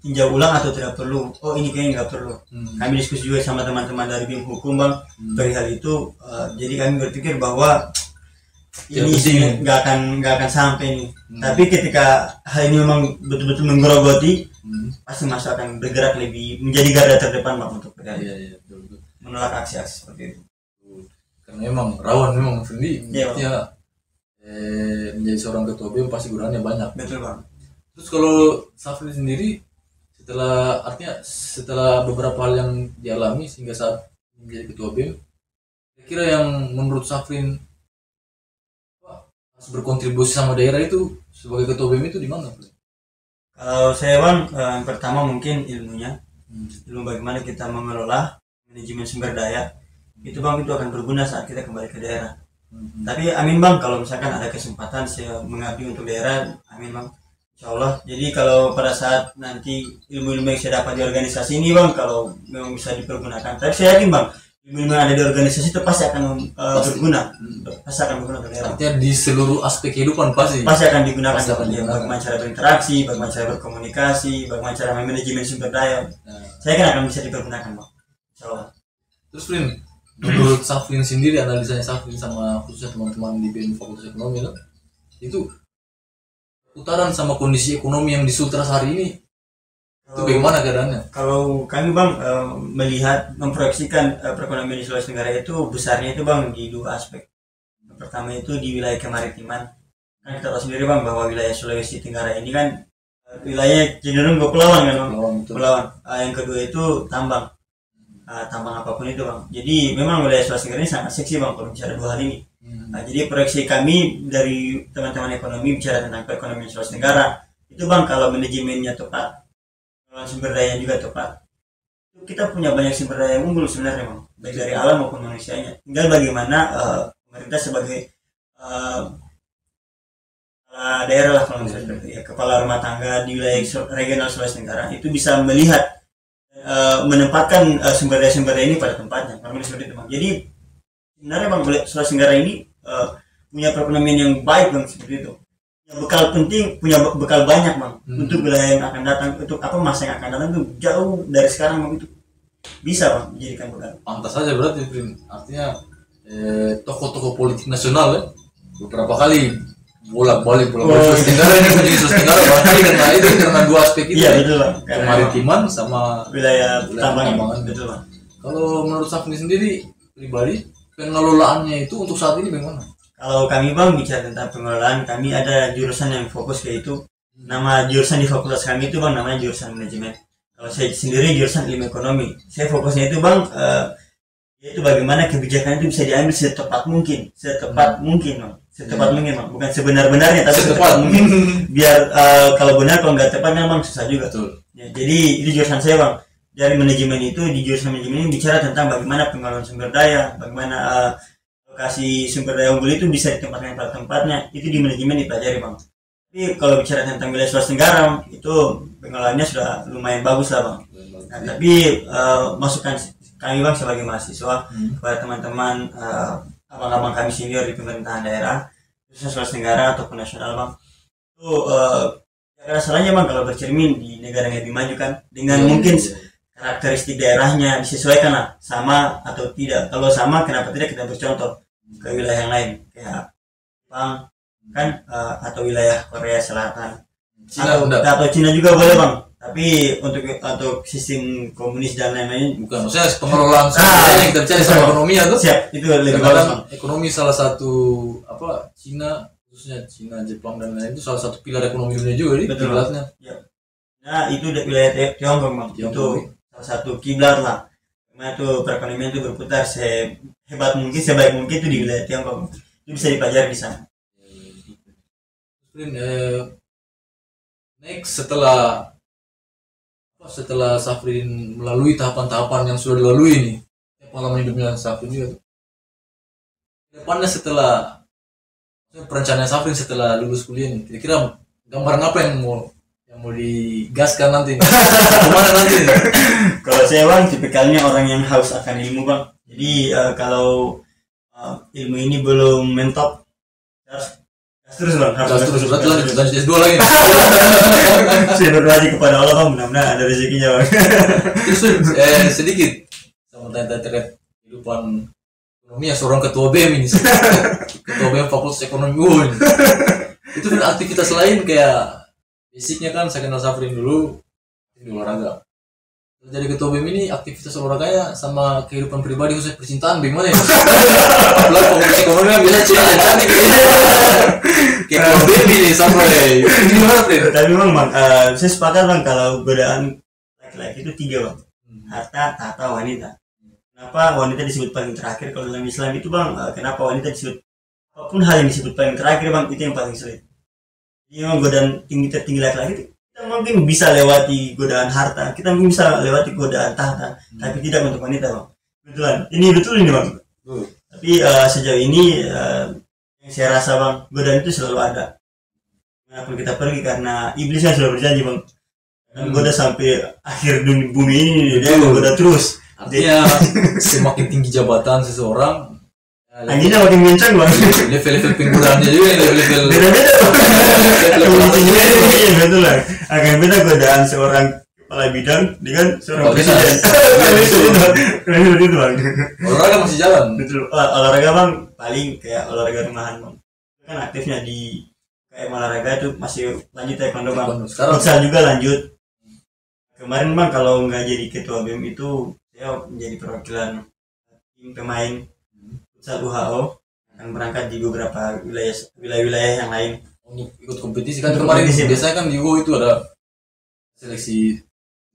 tinjau ulang atau tidak perlu. Oh, ini kayaknya nggak perlu. Kami diskusi juga sama teman-teman dari BIM Hukum Bang dari hal itu. Jadi kami berpikir bahwa ini nggak akan sampai nih. Tapi ketika hal ini memang betul-betul menggerogoti, pasti masa akan bergerak lebih menjadi garda terdepan Bang untuk menolak aksi-aksi seperti itu. Karena memang rawan memang Fendi. Ya, menjadi seorang ketua BEM pasti gunanya banyak. Betul Bang. Terus kalau Safrin sendiri setelah beberapa hal yang dialami sehingga saat menjadi ketua BEM, kira-kira yang menurut Safrin berkontribusi sama daerah itu sebagai ketua BEM itu di mana? Kalau saya Bang, yang pertama mungkin ilmunya, ilmu bagaimana kita mengelola manajemen sumber daya, itu Bang itu akan berguna saat kita kembali ke daerah. Tapi amin Bang, kalau misalkan ada kesempatan saya mengabdi untuk daerah, amin Bang, insya Allah. Jadi kalau pada saat nanti ilmu-ilmu yang saya dapat di organisasi ini Bang, kalau memang bisa dipergunakan, tapi saya yakin Bang, ilmu yang ada di organisasi itu pasti akan berguna, pasti akan berguna untuk daerah. Artinya di seluruh aspek kehidupan pasti akan digunakan. Bagaimana cara berinteraksi, bagaimana cara berkomunikasi, bagaimana cara manajemen sumber daya. Saya kan akan bisa dipergunakan Bang, insya Allah. Terus Frin, menurut Safrin sendiri, analisanya Safrin sama khususnya teman-teman di BEM Fakultas Ekonomi kan, itu putaran sama kondisi ekonomi yang di Sultra hari ini itu bagaimana keadaannya? Kalau kami Bang melihat memproyeksikan perekonomian di Sulawesi Tenggara itu besarnya itu Bang di dua aspek. Yang pertama itu di wilayah kemaritiman. Kan kita tahu sendiri Bang bahwa wilayah Sulawesi Tenggara ini kan wilayah cenderung kepulauan kan Bang. Kepulauan. Yang kedua itu tambang. Tambang apapun itu Bang. Jadi memang wilayah Sulawesi Tenggara ini sangat seksi Bang kalau bicara dua hal ini. Jadi proyeksi kami dari teman-teman ekonomi bicara tentang perekonomian Sulawesi Tenggara itu Bang, kalau manajemennya tepat, sumber daya juga tepat, kita punya banyak sumber daya yang unggul sebenarnya Bang, baik dari alam maupun manusianya. Tinggal bagaimana pemerintah sebagai daerah lah kalau misalnya seperti kepala rumah tangga di wilayah regional Sulawesi Tenggara itu bisa melihat menempatkan sumber daya ini pada tempatnya. Kalau seperti itu Bang. Jadi sebenarnya Bang, Sulawesi Tenggara ini punya perekonomian yang baik Bang, seperti itu. Punya bekal penting, punya bekal banyak Bang, untuk wilayah yang akan datang, untuk masa yang akan datang itu jauh dari sekarang Bang, itu bisa Bang dijadikan bekal. Pantas saja berarti artinya tokoh-tokoh politik nasional ya beberapa kali bolak-balik Sulawesi Tenggara ini menjadi Sulawesi Tenggara barangkali karena dua aspek itu. Iya betul Bang, kemaritiman sama wilayah tambangan. Betul Bang. Kalau menurut Safni sendiri pribadi, pengelolaannya itu untuk saat ini bagaimana? Kalau kami Bang bicara tentang pengelolaan, kami ada jurusan yang fokus ke itu. Nama jurusan di fakultas kami itu Bang namanya jurusan manajemen. Kalau saya sendiri jurusan ilmu ekonomi. Saya fokusnya itu Bang, yaitu bagaimana kebijakan itu bisa diambil secepat mungkin Bang. Secepat mungkin Bang, bukan sebenar-benarnya tapi secepat mungkin. Biar kalau benar, kalau nggak tepat kan Bang susah juga. Ya, jadi itu jurusan saya Bang. Dari manajemen itu, di jurusan manajemen ini bicara tentang bagaimana pengelolaan sumber daya, bagaimana lokasi sumber daya unggul itu bisa ditempatkan pada tempatnya, itu di manajemen dipelajari Bang. Tapi kalau bicara tentang wilayah Sulawesi Tenggara, itu pengelolaannya sudah lumayan bagus lah Bang. Nah, tapi masukan kami Bang sebagai mahasiswa kepada teman-teman abang-abang kami senior di pemerintahan daerah, khususnya Sulawesi Tenggara ataupun nasional Bang, itu salahnya Bang kalau bercermin di negara yang lebih maju kan, dengan mungkin karakteristik daerahnya disesuaikan lah, sama atau tidak. Kalau sama, kenapa tidak kita bercontoh ke wilayah yang lain kayak Jepang kan, atau wilayah Korea Selatan, atau Cina juga boleh Bang. Tapi untuk sistem komunis dan lain-lain bukan, maksudnya pengelolaan yang terjadi sama ekonomi atau siap itu lebih bagus Bang. Ekonomi salah satu Cina, khususnya Cina, Jepang dan lain-lain itu salah satu pilar ekonomi dunia juga nih. Betul. Pilarnya. Ya. Nah itu wilayah Tiongkok bang. Tiongkok. Itu salah satu kiblat lah. Karena itu perekonomian itu berputar sehebat mungkin, sebaik mungkin itu di wilayah Tiongkok. Itu bisa dipelajari di sana. Next setelah Safrin melalui tahapan-tahapan yang sudah dilalui nih, pengalaman hidupnya Safrin juga. Depannya setelah perencanaan Safrin setelah lulus kuliah nih, kira-kira gambaran apa yang mau digaskan nanti? Kemana nanti? Kalau saya bang, tipikalnya orang yang haus akan ilmu bang. Jadi kalau ilmu ini belum mentok, harus terus bang, harus terus lanjut S2 lagi. Saya berdoa kepada Allah bang, mudah-mudahan ada rezekinya bang. Terus sedikit sama tanya terkait kehidupan ekonomi ya seorang ketua BEM ini, ketua BEM Fakultas Ekonomi UN. Itu kan aktivitas lain kayak basicnya kan saya kenal Safrin dulu di olahraga. Jadi ketua BEM ini aktivitas olahraganya sama kehidupan pribadi khusus percintaan bagaimana ya? Apalagi Fakultas Ekonomi kan biasa cewek yang cantik ketua BEM ini sampai gimana Frin? Tapi bang, saya sepakat bang kalau godaan laki-laki itu 3 bang, harta, tahta, wanita. Kenapa wanita disebut paling terakhir kalau dalam Islam itu bang? Kenapa wanita disebut, apapun hal yang disebut paling terakhir bang, itu yang paling sulit. Jadi memang godaan tertinggi laki-laki itu kita mungkin bisa lewati godaan harta, kita mungkin bisa lewati godaan tahta, tapi tidak untuk wanita bang. Betulan, ini betul ini bang. Tapi sejauh ini yang saya rasa bang, godaan itu selalu ada. Dimanapun kita pergi karena iblis yang sudah berjanji bang, goda sampai akhir bumi ini dia goda terus. Artinya semakin tinggi jabatan seseorang, anginnya makin kencang bang. Level penggunaannya juga level beda-beda. Betul lah. Akan beda godaan seorang kepala bidang dengan seorang presiden. Itu bang. Olahraga masih jalan. Betul. Olahraga bang paling kayak olahraga rumahan bang. Kan aktifnya di kayak olahraga itu masih lanjut taekwondo bang. Futsal juga lanjut. Kemarin bang kalau nggak jadi ketua BEM itu saya menjadi perwakilan tim pemain futsal UHO akan berangkat di beberapa wilayah yang lain untuk ikut kompetisi kan. Kemarin biasanya kan di UHO itu ada seleksi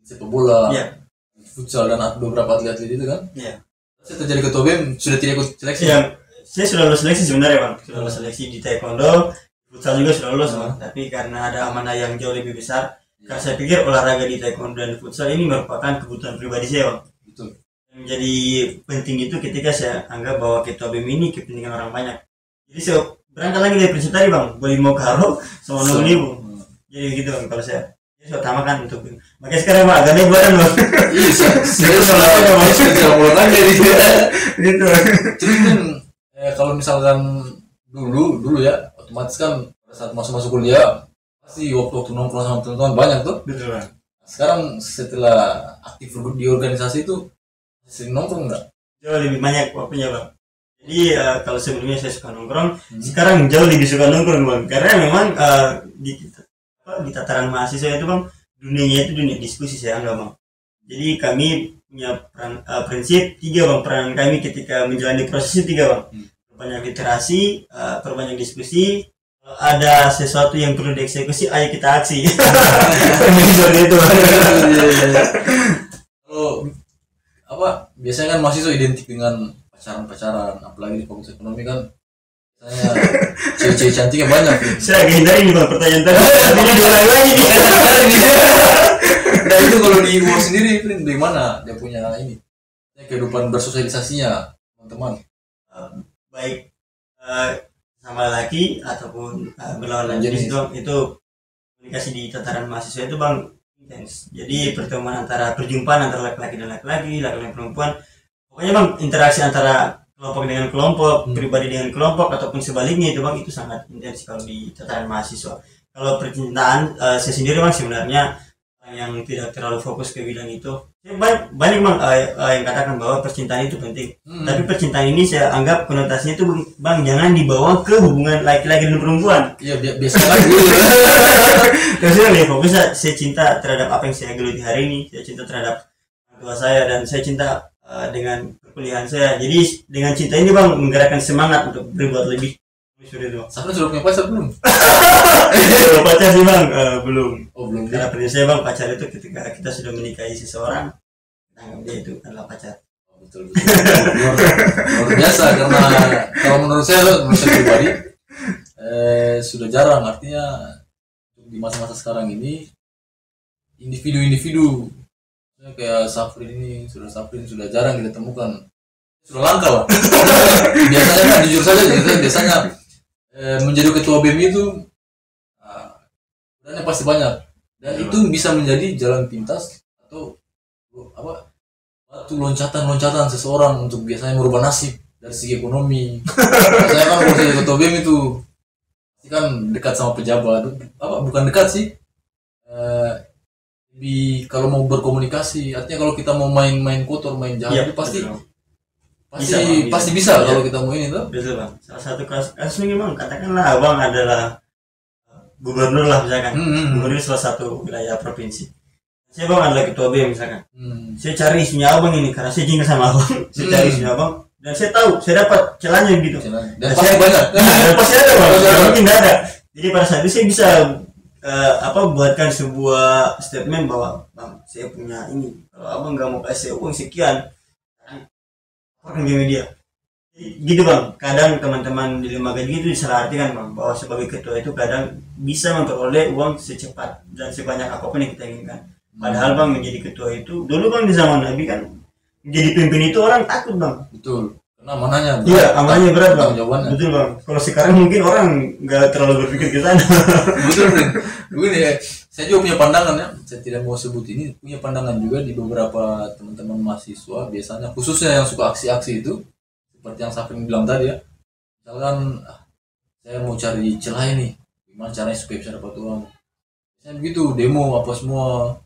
sepak bola, futsal dan beberapa atlet itu kan. Saya terjadi ketua BEM sudah tidak ikut seleksi. Saya sudah lulus seleksi sebenarnya bang, sudah lulus seleksi di taekwondo, futsal juga sudah lulus bang. Tapi karena ada amanah yang jauh lebih besar, karena saya pikir olahraga di taekwondo dan futsal ini merupakan kebutuhan pribadi saya bang. Betul. Yang jadi penting itu ketika saya anggap bahwa ketua BEM ini kepentingan orang banyak. Jadi saya berangkat lagi dari prinsip tadi bang, boleh mau karo sama nunggu ibu. Jadi gitu bang kalau saya utamakan untuk makanya sekarang bang agak buatan bang. Iya, saya sudah mulai dari gitu. Jadi kan kalau misalkan dulu ya otomatis kan pada saat masuk kuliah pasti waktu nongkrong sama teman-teman banyak tuh. Betul bang. Sekarang setelah aktif di organisasi itu sering nongkrong nggak? Jauh lebih banyak waktunya bang. Jadi kalau sebelumnya saya suka nongkrong, sekarang jauh lebih suka nongkrong bang. Karena memang di tataran mahasiswa itu bang, dunianya itu dunia diskusi saya anggap bang. Jadi kami punya prinsip 3 bang, peran kami ketika menjalani proses itu 3 bang. Perbanyak literasi, perbanyak diskusi. Ada sesuatu yang perlu dieksekusi, ayo kita aksi. Itu. Kalau biasanya kan mahasiswa identik dengan pacaran, apalagi di Fakultas Ekonomi kan saya cewek-cewek cantiknya banyak. Saya agak hindari nih bang pertanyaan tadi, tapi ini diulang lagi nih. Nah itu kalau di UO sendiri, bagaimana dia punya ini kehidupan bersosialisasinya teman-teman? Baik sama laki ataupun berlawan jenis itu komunikasi di tataran mahasiswa itu bang intens. Jadi pertemuan perjumpaan antara laki-laki dan laki-laki perempuan, pokoknya bang interaksi antara kelompok dengan kelompok, pribadi dengan kelompok ataupun sebaliknya itu bang itu sangat intens kalau di tataran mahasiswa. Kalau percintaan saya sendiri bang sebenarnya yang tidak terlalu fokus ke bidang itu. Banyak bang yang katakan bahwa percintaan itu penting. Tapi percintaan ini saya anggap konotasinya itu bang jangan dibawa ke hubungan laki-laki dan perempuan. Iya biasa lagi. Terus saya lebih fokus saya cinta terhadap apa yang saya geluti hari ini. Saya cinta terhadap orang tua saya dan saya cinta dengan perkuliahan saya. Jadi dengan cinta ini bang menggerakkan semangat untuk berbuat lebih, Sudah itu. Safrin sudah punya pacar belum? Kalau pacar sih bang, belum. Oh belum. Karena prinsip saya bang, pacar itu ketika kita sudah menikahi seseorang, anggap dia itu adalah pacar. Betul, luar biasa, karena kalau menurut saya pribadi sudah jarang, artinya di masa-masa sekarang ini individu-individu kayak Safrin ini sudah jarang kita temukan, sudah langka lah. Biasanya kan, jujur saja biasanya menjadi ketua BEM itu dananya pasti banyak, dan itu bisa menjadi jalan pintas atau apa, batu loncatan seseorang untuk biasanya merubah nasib dari segi ekonomi. Saya kan kalau jadi ketua BEM itu kan dekat sama pejabat, apa bukan dekat sih, lebih kalau mau berkomunikasi, artinya kalau kita mau main kotor, main jahat itu pasti bisa kalau kita mau ini tuh. Betul bang. Salah satu kasus ini bang, katakanlah abang adalah gubernur lah misalkan, gubernur salah satu wilayah provinsi. Saya bang adalah ketua BEM misalkan. Saya cari isunya abang ini karena saya cinta sama abang. Saya cari isunya abang dan saya tahu saya dapat celahnya gitu. Dan pasti banyak. Dan pasti ada bang. Mungkin tidak ada. Jadi pada saat itu saya bisa buatkan sebuah statement bahwa bang saya punya ini. Kalau abang nggak mau kasih uang sekian, akan di media. Gitu bang. Kadang teman-teman di lembaga gitu disalah artikan bang bahwa sebagai ketua itu kadang bisa memperoleh uang secepat dan sebanyak apapun yang kita inginkan. Padahal bang menjadi ketua itu dulu bang di zaman Nabi kan menjadi pimpin itu orang takut bang. Betul. Karena amanahnya berat. Iya, amanahnya berat bang. Jawabannya. Betul bang. Kalau sekarang mungkin orang nggak terlalu berpikir ke sana. Betul. Begini ya, saya juga punya pandangan ya. Saya tidak mau sebut ini, punya pandangan juga di beberapa teman-teman mahasiswa biasanya, khususnya yang suka aksi-aksi itu, seperti yang Safrin bilang tadi ya. Misalkan saya mau cari celah ini, gimana caranya supaya bisa dapat uang. Saya begitu demo apa semua.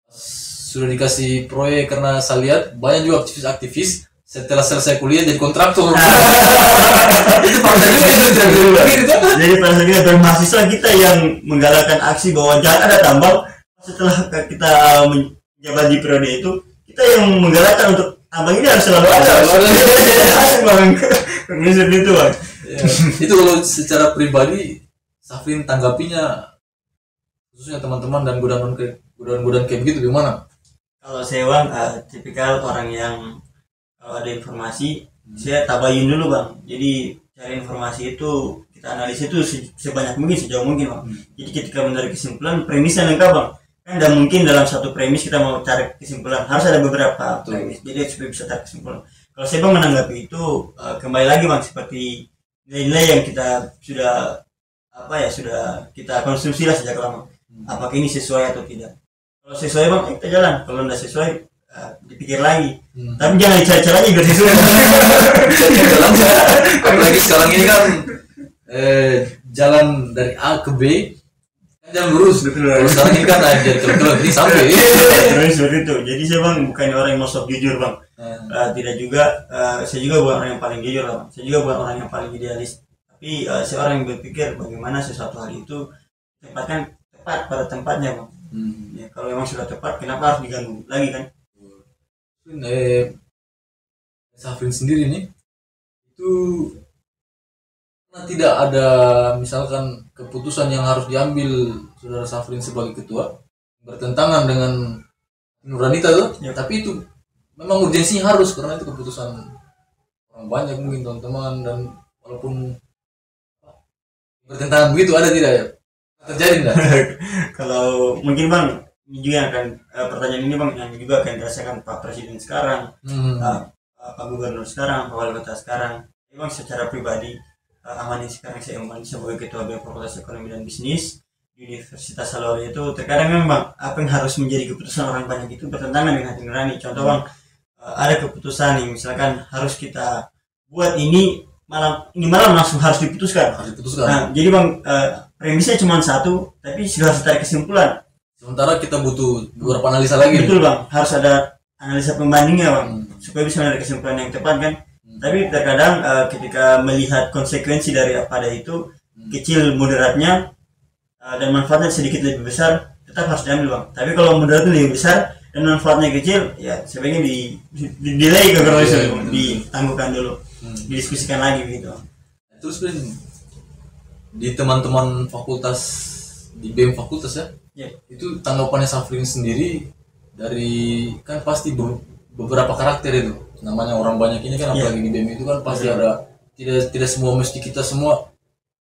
Sudah dikasih proyek, karena saya lihat banyak juga aktivis setelah selesai kuliah jadi kontraktor. Itu fakta juga itu. Jadi pada saat kita bermahasiswa kita yang menggalakkan aksi bahwa jangan ada tambang, setelah kita menjabat di periode itu kita yang menggalakkan untuk tambang ini harus selalu ada. Seperti itu bang. Itu kalau secara pribadi Safrin tanggapinya, khususnya teman-teman dan godaan kayak begitu gimana? Kalau saya bang tipikal orang yang kalau ada informasi saya tabayun dulu bang. Jadi cari informasi itu kita analisis itu sebanyak mungkin, sejauh mungkin bang. Jadi ketika menarik kesimpulan premisnya lengkap bang. Kan tidak mungkin dalam satu premis kita mau cari kesimpulan, harus ada beberapa premis. Jadi supaya bisa tarik kesimpulan. Kalau saya bang menanggapi itu kembali lagi bang, seperti nilai-nilai yang kita sudah sudah kita konsumsi lah sejak lama. Apakah ini sesuai atau tidak? Kalau sesuai bang kita jalan, kalau tidak sesuai dipikir lagi. Tapi jangan dicari caranya biar sesuai. Apalagi sekarang ini kan jalan dari A ke B kan jalan lurus. Kalau sekarang ini kan ada jalan ini sampai. Seperti itu. Jadi saya bang bukan orang yang mau sok jujur bang. Tidak juga. Saya juga bukan orang yang paling jujur bang. Saya juga bukan orang yang paling idealis. Tapi saya orang yang berpikir bagaimana sesuatu hal itu tepat pada tempatnya bang. Ya, kalau memang sudah tepat, kenapa harus diganggu lagi kan? Safrin sendiri nih itu karena tidak ada misalkan keputusan yang harus diambil saudara Safrin sebagai ketua bertentangan dengan Nurhanita tuh, tapi itu memang urgensinya harus, karena itu keputusan orang banyak mungkin teman-teman, dan walaupun bertentangan begitu ada tidak ya? Terjadi enggak? Kalau mungkin bang, ini juga akan pertanyaan ini bang yang juga akan dirasakan Pak Presiden sekarang, Pak Gubernur sekarang, Pak Wali Kota sekarang. Memang secara pribadi Amani sekarang saya sebagai Ketua BEM Fakultas Ekonomi dan Bisnis di Universitas Salawari itu terkadang memang apa yang harus menjadi keputusan orang banyak itu bertentangan dengan hati nurani. Contoh bang, ada keputusan yang misalkan harus kita buat ini malam langsung harus diputuskan. Nah, jadi bang premisnya cuma satu, tapi sudah harus tarik kesimpulan. Sementara kita butuh beberapa analisa lagi. Betul bang, harus ada analisa pembandingnya bang, supaya bisa menarik kesimpulan yang tepat kan. Tapi terkadang ketika melihat konsekuensi daripada itu kecil moderatnya dan manfaatnya sedikit lebih besar, tetap harus diambil bang. Tapi kalau moderatnya lebih besar dan manfaatnya kecil, ya sebaiknya delay ditangguhkan dulu, didiskusikan lagi gitu. Terus di teman-teman fakultas di BEM fakultas ya, Ya. itu tanggapannya Safrin sendiri dari kan pasti beberapa karakter itu namanya orang banyak ini kan, apalagi di BEM itu kan pasti ada, tidak semua mesti kita semua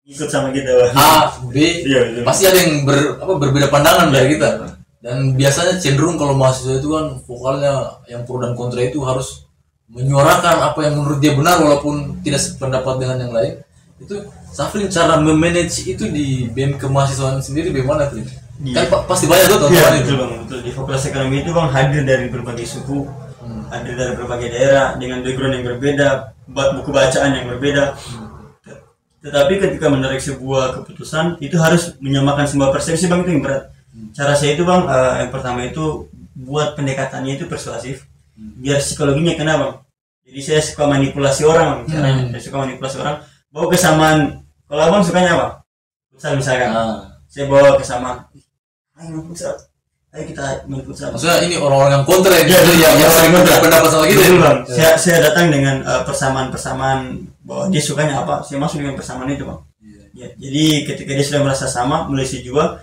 Ikut sama kita Bang. A B, Iya, pasti ada yang berbeda pandangan dari kita, dan biasanya cenderung kalau mahasiswa itu kan vokalnya yang pro dan kontra itu harus menyuarakan apa yang menurut dia benar walaupun tidak sependapat dengan yang lain. Itu Safrin cara memanage itu di BEM kemahasiswaan sendiri bagaimana, Frin? Kan pasti banyak tuh Iya, teman-teman itu. betul Bang, betul. Di fakultas ekonomi itu Bang hadir dari berbagai suku, hadir dari berbagai daerah dengan background yang berbeda, buku bacaan yang berbeda. Tetapi ketika menarik sebuah keputusan itu harus menyamakan semua persepsi Bang, itu yang berat. Cara saya itu Bang, yang pertama itu buat pendekatannya itu persuasif, biar psikologinya kena Bang. Jadi saya suka manipulasi orang Bang, caranya. Saya suka manipulasi orang, bawa kesamaan. Kalau Abang sukanya apa? Futsal misalkan. Saya bawa kesamaan. Ayo futsal. Ayo kita main futsal. Maksudnya ini orang-orang yang kontra ya, Iya, yang sering berpendapat sama kita. Betul, Bang. Saya datang dengan persamaan-persamaan bahwa dia sukanya apa, saya masuk dengan persamaan itu Bang. Ya, jadi ketika dia sudah merasa sama, mulai saya juga,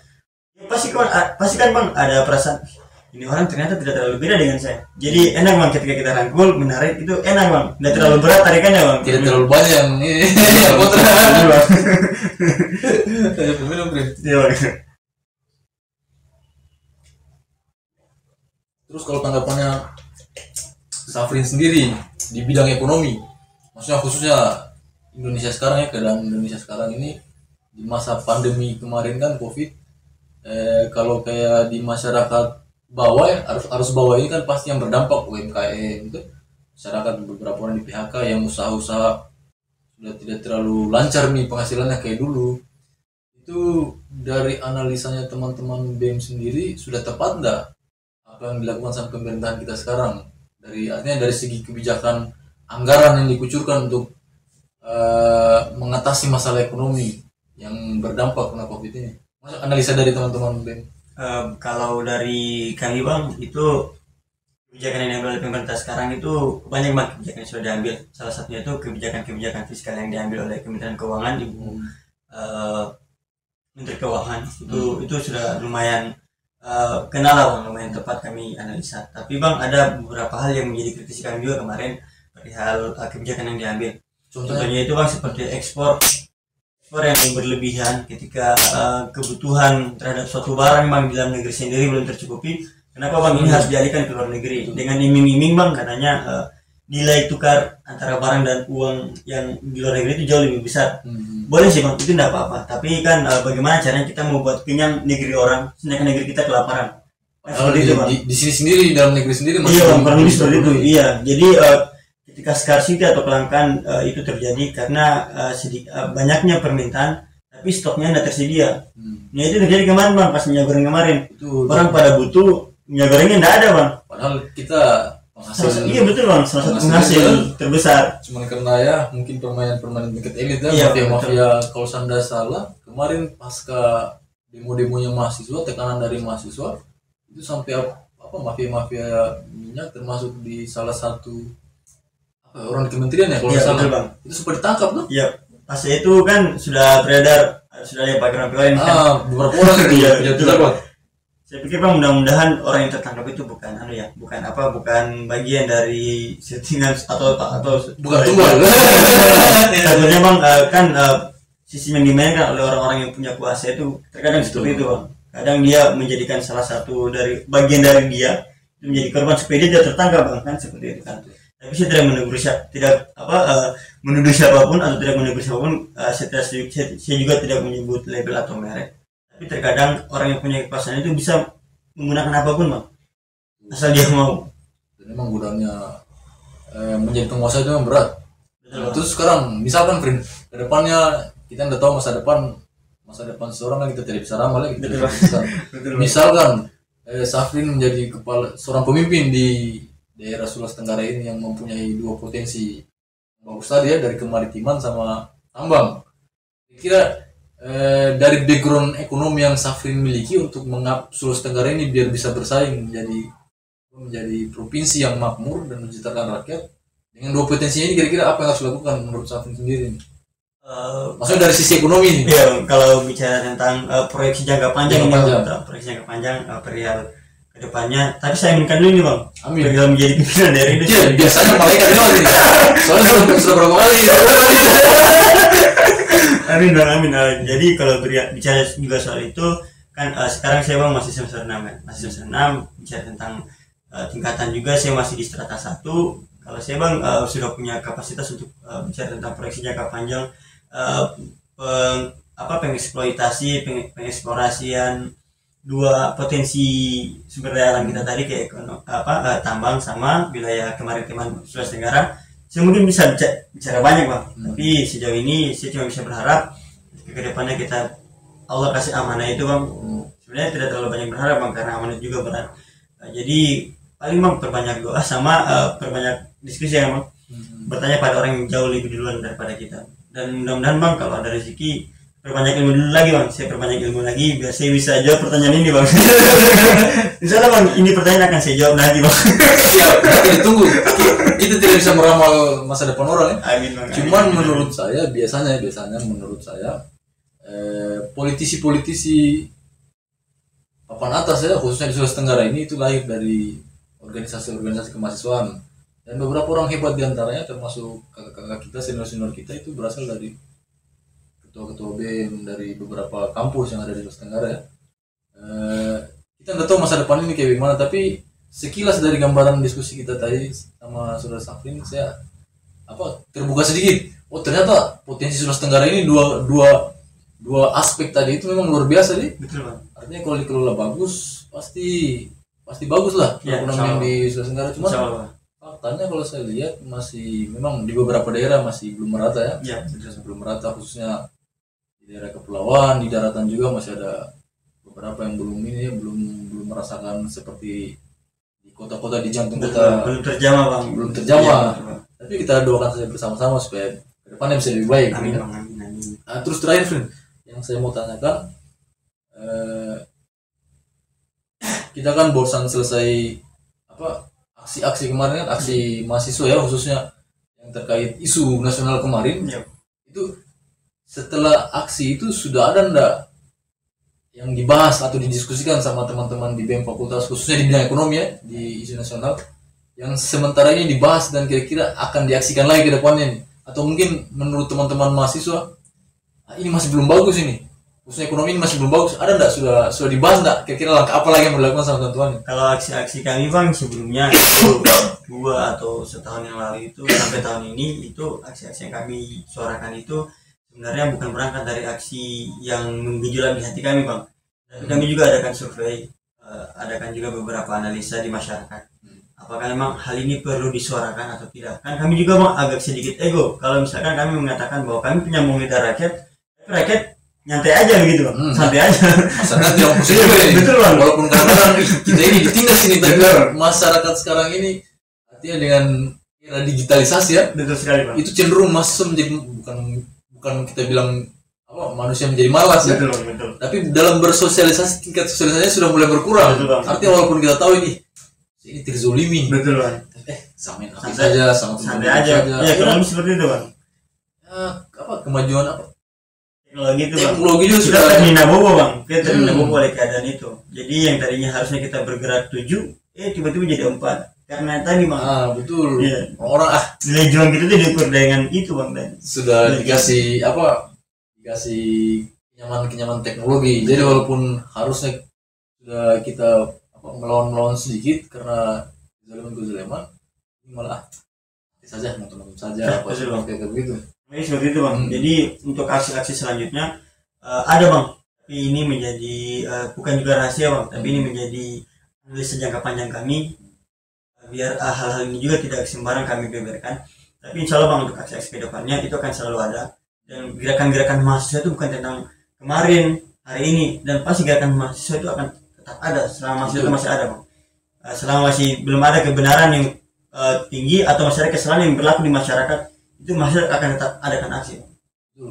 ya pasti kan Bang ada perasaan ini orang ternyata tidak terlalu beda dengan saya. Jadi enak Bang ketika kita rangkul, menarik itu enak Bang. Tidak terlalu berat tarikannya Bang. Tidak terlalu banyak yang ini yang kontra. Minum, Frin. Iya Bang. Terus kalau tanggapannya Safrin sendiri di bidang ekonomi, maksudnya khususnya Indonesia sekarang ya, keadaan Indonesia sekarang ini di masa pandemi kemarin kan COVID, kalau kayak di masyarakat bawah ya, harus bawah ini kan pasti yang berdampak UMKM itu, masyarakat beberapa orang di PHK yang usaha-usaha sudah tidak terlalu lancar nih penghasilannya kayak dulu. Itu dari analisanya teman-teman BEM sendiri sudah tepat enggak apa yang dilakukan sama pemerintahan kita sekarang, artinya dari segi kebijakan anggaran yang dikucurkan untuk mengatasi masalah ekonomi yang berdampak kena COVID ini? Analisa dari teman-teman BEM. Kalau dari kami Bang, itu kebijakan yang diambil oleh pemerintah sekarang itu banyak banget kebijakan yang sudah diambil. Salah satunya itu kebijakan fiskal yang diambil oleh Kementerian Keuangan, Ibu Menteri Keuangan. Itu sudah lumayan kenal lah Bang, lumayan tepat kami analisa. Tapi Bang, ada beberapa hal yang menjadi kritisi kami juga kemarin perihal kebijakan yang diambil. Contohnya itu Bang seperti ekspor yang berlebihan ketika kebutuhan terhadap suatu barang Bang di dalam negeri sendiri belum tercukupi. Kenapa Bang ini harus dialihkan ke luar negeri dengan iming-iming Bang, katanya nilai tukar antara barang dan uang yang di luar negeri itu jauh lebih besar. Boleh sih Bang, itu tidak apa-apa. Tapi kan bagaimana caranya kita membuat kenyang negeri orang, sedangkan negeri kita kelaparan. Kalau di sini sendiri, dalam negeri sendiri masih iya Bang, kurang lebih seperti itu. Iya, jadi ketika scarcity atau kelangkaan itu terjadi karena banyaknya permintaan tapi stoknya tidak tersedia. Nah itu terjadi kemarin Bang, pas minyak goreng kemarin. Orang pada butuh, minyak gorengnya tidak ada Bang. Padahal kita penghasil. Iya betul Bang, salah satu penghasil terbesar. Cuman karena ya mungkin permainan tingkat elit ya, Iya, mafia kalau Sanda salah kemarin pasca demo-demonya mahasiswa, tekanan dari mahasiswa itu sampai apa mafia minyak termasuk di salah satu orang di kementerian ya kalau iya, salah Bang. itu sempat ditangkap tuh. Iya, pas itu kan sudah beredar, sudah ada pakai kan. Beberapa orang itu iya, betul Bang. Saya pikir Bang, mudah-mudahan orang yang tertangkap itu bukan bukan bagian dari settingan atau bukan tumbal. Tentunya Bang, kan sistem yang dimainkan oleh orang-orang yang punya kuasa itu terkadang seperti itu Bang. Kadang dia menjadikan salah satu dari bagian dari dia menjadi korban supaya dia tidak tertangkap Bang, kan seperti itu kan. Tapi saya tidak menuduh siapapun atau tidak menegur siapapun. Saya juga tidak menyebut label atau merek. Tapi terkadang orang yang punya kekuasaan itu bisa menggunakan apapun Bang, asal dia mau. Dan memang godanya menjadi penguasa itu memang berat. Terus sekarang misalkan Frin, kedepannya kita tidak tahu masa depan seseorang kan kita tidak bisa ramal ya, kita tidak bisa. Misalkan Safrin menjadi seorang pemimpin di daerah Sulawesi Tenggara ini yang mempunyai dua potensi bagus tadi ya, dari kemaritiman sama tambang. Kira dari background ekonomi yang Safrin miliki untuk mengap Sulawesi Tenggara ini biar bisa bersaing menjadi provinsi yang makmur dan mensejahterakan rakyat, dengan dua potensi ini kira-kira apa yang harus dilakukan menurut Safrin sendiri? Maksudnya dari sisi ekonomi nih. Ya, kalau bicara tentang proyeksi jangka panjang, proyeksi jangka panjang perihal kedepannya, tapi saya inginkan dulu nih bang, Amin. perihal menjadi pimpinan daerah ini. Iya, biasanya malaikat lewat ini. Soalnya sudah berapa kali. Amin bang, amin. Jadi kalau bicara juga soal itu kan sekarang saya bang masih semester 6 kan, masih semester 6, bicara tentang tingkatan juga saya masih di strata 1. Kalau saya bang sudah punya kapasitas untuk bicara tentang proyeksi jangka panjang, pengeksploitasi, pengeksplorasian dua potensi sumber daya alam kita tadi kayak tambang sama wilayah kemaritiman Sulawesi Tenggara. Saya mungkin bisa bicara banyak bang, tapi sejauh ini saya cuma bisa berharap ke depannya kita Allah kasih amanah itu bang. Sebenarnya tidak terlalu banyak berharap bang karena amanah juga berat. Jadi paling bang perbanyak doa sama perbanyak diskusi ya bang. Bertanya pada orang yang jauh lebih duluan daripada kita. Dan mudah-mudahan bang kalau ada rezeki perbanyak ilmu dulu lagi bang. Saya perbanyak ilmu lagi biar saya bisa jawab pertanyaan ini bang. Misalnya bang, ini pertanyaan akan saya jawab nanti bang. Siap, kita tunggu. Kita tidak bisa meramal masa depan orang ya. Amin bang. Cuman menurut saya biasanya menurut saya politisi-politisi papan atas ya, khususnya di Sulawesi Tenggara ini itu lahir dari organisasi-organisasi kemahasiswaan, dan beberapa orang hebat diantaranya termasuk kakak-kakak kita, senior-senior kita itu berasal dari ketua-ketua BEM dari beberapa kampus yang ada di Sulawesi Tenggara ya. Kita nggak tahu masa depan ini kayak gimana, tapi sekilas dari gambaran diskusi kita tadi sama Saudara Safrin, saya terbuka sedikit. Oh ternyata potensi Sulawesi Tenggara ini dua aspek tadi itu memang luar biasa nih. Betul bang. Artinya kalau dikelola bagus pasti bagus lah perekonomian di Sulawesi Tenggara. Cuma faktanya kalau saya lihat masih memang di beberapa daerah masih belum merata ya. Ya betul. Belum merata, khususnya di daerah kepulauan, di daratan juga masih ada beberapa yang belum merasakan seperti di kota-kota di jantung kota. Belum terjamah bang. Belum terjamah. Ya, tapi kita doakan saja bersama-sama supaya ke depannya bisa lebih baik. Amin Ya. bang, amin. Terus terakhir, Frin, yang saya mau tanyakan, kita kan bosan selesai aksi-aksi kemarin kan, aksi mahasiswa ya khususnya yang terkait isu nasional kemarin. Ya. Itu setelah aksi itu sudah ada ndak yang dibahas atau didiskusikan sama teman-teman di BEM Fakultas khususnya di bidang ekonomi ya, di isu nasional yang sementara ini dibahas dan kira-kira akan diaksikan lagi ke depannya nih? Atau mungkin menurut teman-teman mahasiswa ini masih belum bagus ini, khususnya ekonomi ini masih belum bagus, ada nggak sudah dibahas nggak kira-kira langkah apa lagi yang dilakukan sama teman-teman? Kalau aksi-aksi kami bang sebelumnya itu 2 atau setahun yang lalu itu sampai tahun ini itu aksi-aksi yang kami suarakan itu sebenarnya bukan berangkat dari aksi yang menggejolak di hati kami bang, tapi kami juga adakan survei, adakan juga beberapa analisa di masyarakat. Apakah memang hal ini perlu disuarakan atau tidak? Kan kami juga bang agak sedikit ego kalau misalkan kami mengatakan bahwa kami penyambung lidah rakyat nyantai aja begitu bang, santai aja. Masyarakat yang pusing juga ini. Betul bang. Walaupun kadang-kadang kita ini ditinggal sini, tapi masyarakat sekarang ini artinya dengan era digitalisasi ya, Betul sekali bang. itu cenderung masuk menjadi bukan kita bilang manusia menjadi malas ya. Betul bang, betul. Tapi dalam bersosialisasi tingkat sosialisasinya sudah mulai berkurang. Betul, bang. Artinya walaupun kita tahu ini terzolimi, Betul bang. samain api saja, sama Santai aja. Ya kurang lebih seperti itu bang. Kemajuan Teknologi itu bang. teknologi juga Kita sudah terhina bobo bang. Kita terhina bobo oleh keadaan itu. Jadi yang tadinya harusnya kita bergerak 7, tiba-tiba jadi 4. Karena tadi bang. betul. Iya. Orang Nilai juang kita tuh diukur dengan itu bang tadi. sudah dikasih kenyaman teknologi. Jadi walaupun harusnya sudah kita melawan sedikit karena kezaliman, ini malah saja nonton saja kayak begitu. Ini seperti itu bang. Jadi untuk aksi-aksi selanjutnya ada bang. Tapi ini menjadi bukan juga rahasia bang. Tapi ini menjadi analisa jangka panjang kami. Biar hal-hal ini juga tidak sembarang kami beberkan. Tapi insya Allah bang untuk aksi-aksi kedepannya itu akan selalu ada. Dan gerakan-gerakan mahasiswa itu bukan tentang kemarin, hari ini, dan pasti gerakan mahasiswa itu akan tetap ada selama mahasiswa itu masih ada bang. Selama masih belum ada kebenaran yang tinggi atau masih ada kesalahan yang berlaku di masyarakat, itu mahasiswa akan tetap adakan aksi.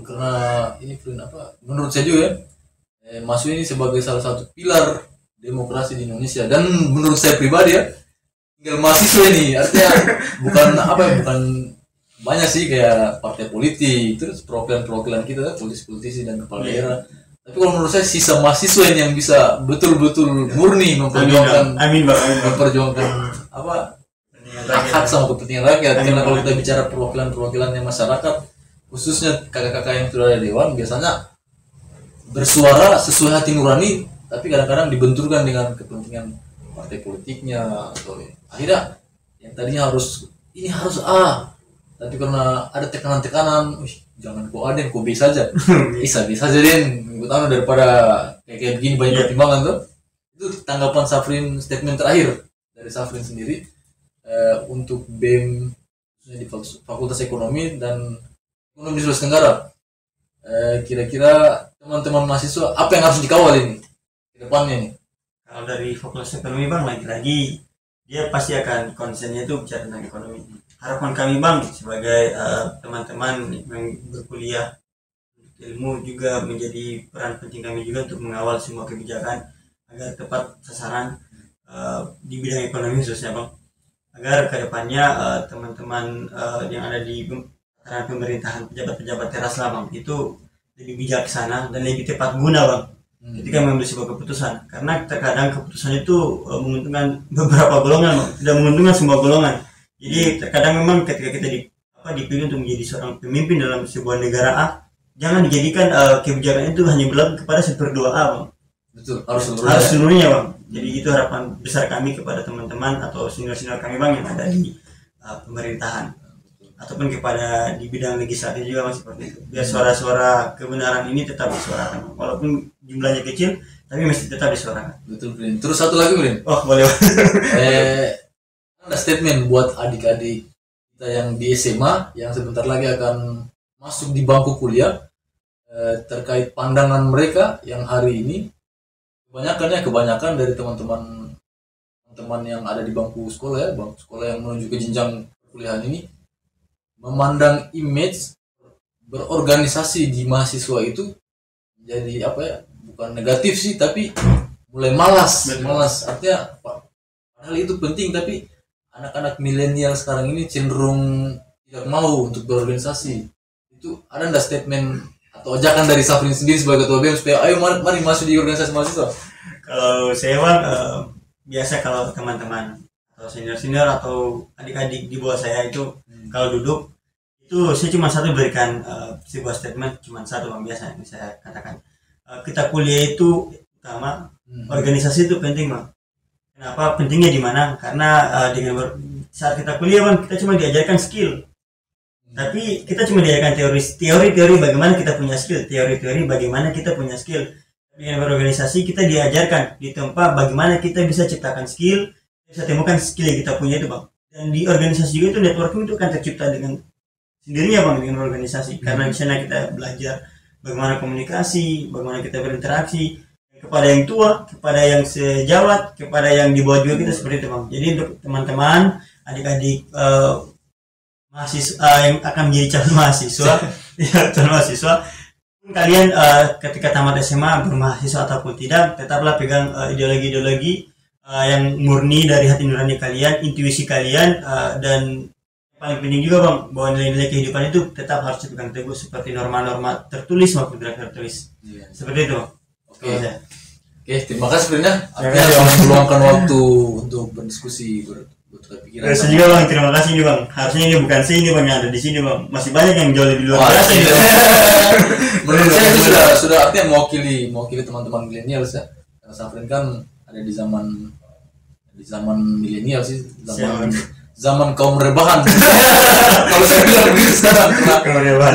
Karena ini menurut saya juga mahasiswa ini sebagai salah satu pilar demokrasi di Indonesia, dan menurut saya pribadi ya, tinggal mahasiswa ini artinya bukan banyak sih kayak partai politik, terus perwakilan kita, politisi dan kepala daerah. Tapi kalau menurut saya sisa mahasiswa ini yang bisa betul-betul murni memperjuangkan, memperjuangkan apa hak sama kepentingan rakyat. Karena kalau kita bicara perwakilan-perwakilannya masyarakat, khususnya kakak-kakak yang sudah ada dewan, biasanya bersuara sesuai hati nurani, tapi kadang-kadang dibenturkan dengan kepentingan partai politiknya atau akhirnya yang tadinya harus ini harus A, tapi karena ada tekanan-tekanan, jangan kok A kok B saja, bisa saja deh, utama daripada kayak begini banyak pertimbangan tuh. Itu tanggapan Safrin, statement terakhir dari Safrin sendiri untuk BEM di Fakultas Ekonomi dan Ekonomi Sulawesi Tenggara. Kira-kira teman-teman mahasiswa apa yang harus dikawal ini ke depannya nih? Kalau dari Fakultas Ekonomi bang, lagi-lagi dia pasti akan konsennya itu bicara tentang ekonomi. Harapan kami bang sebagai teman-teman yang berkuliah ilmu juga menjadi peran penting kami juga untuk mengawal semua kebijakan agar tepat sasaran di bidang ekonomi khususnya bang, agar kedepannya teman-teman yang ada di pemerintahan, pejabat-pejabat teras lah bang, itu lebih bijaksana dan lebih tepat guna bang ketika mengambil sebuah keputusan. Karena terkadang keputusan itu menguntungkan beberapa golongan bang, tidak menguntungkan semua golongan. Jadi terkadang memang ketika kita dipilih untuk menjadi seorang pemimpin dalam sebuah negara A, jangan dijadikan kebijakan itu hanya berlaku kepada 1/2 A bang. Betul, harus seluruhnya bang. Jadi itu harapan besar kami kepada teman-teman atau senior-senior kami bang yang ada di pemerintahan ataupun kepada di bidang legislatif juga bang, seperti itu. Biar suara-suara kebenaran ini tetap disuarakan, walaupun jumlahnya kecil, tapi mesti tetap disuarakan. Betul, Brin. Terus satu lagi, Brin. Oh boleh. Ada statement buat adik-adik kita yang di SMA yang sebentar lagi akan masuk di bangku kuliah, terkait pandangan mereka yang hari ini kebanyakan dari teman-teman yang ada di bangku sekolah bangku sekolah yang menuju ke jenjang perkuliahan ini memandang image berorganisasi di mahasiswa itu jadi bukan negatif sih, tapi mulai malas. Artinya padahal itu penting, tapi anak-anak milenial sekarang ini cenderung tidak mau untuk berorganisasi. Itu ada nggak statement atau ajakan dari Safrin sendiri sebagai ketua BEM supaya ayo mari masuk di organisasi mahasiswa? Kalau saya bang, biasa kalau teman-teman atau senior atau adik-adik di bawah saya itu kalau duduk itu saya cuma berikan sebuah statement, cuma satu bang, biasa yang saya katakan. Kita kuliah itu utama, organisasi itu penting bang. Kenapa pentingnya di mana? Karena saat kita kuliah bang, kita cuma diajarkan skill. Tapi kita cuma diajarkan teori bagaimana kita punya skill, teori bagaimana kita punya skill. Dengan berorganisasi kita diajarkan di tempat bagaimana kita bisa ciptakan skill, bisa temukan skill yang kita punya itu bang. Dan di organisasi juga itu networking itu akan tercipta dengan sendirinya bang, dengan organisasi. Karena di sana kita belajar bagaimana komunikasi, bagaimana kita berinteraksi kepada yang tua, kepada yang sejawat, kepada yang di bawah juga kita seperti itu bang. Jadi untuk teman-teman, adik-adik mahasiswa yang akan menjadi calon mahasiswa, kalian ketika tamat SMA bermahasiswa ataupun tidak, tetaplah pegang ideologi yang murni dari hati nurani kalian, intuisi kalian, dan paling penting juga bang, bahwa nilai-nilai kehidupan itu tetap harus dipegang teguh seperti norma-norma tertulis maupun tidak tertulis. Seperti itu. Oke, terima kasih Brina. Artinya sudah meluangkan waktu untuk berdiskusi, bertukar pikiran. Saya juga bang, terima kasih nih bang. Harusnya ini bukan saya ini bang yang ada di sini bang. Masih banyak yang jauh lebih luar biasa. Menurut saya itu sudah artinya mewakili teman-teman milenial ya. Karena Safrin kan ada di zaman milenial sih, zaman kaum rebahan. Kalau saya bilang begitu sekarang,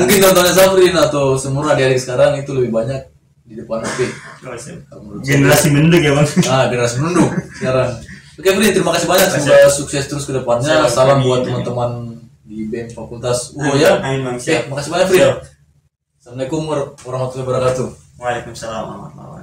mungkin contohnya Safrin atau semua adik-adik sekarang itu lebih banyak di depan HP. Generasi menunduk ya bang. Generasi menunduk sekarang. Oke Brin, terima kasih banyak, semoga sukses terus ke depannya. Salam buat teman-teman di BEM Fakultas UO ya. Oke, makasih banyak Brin. Assalamualaikum warahmatullahi wabarakatuh. Waalaikumsalam warahmatullahi wabarakatuh.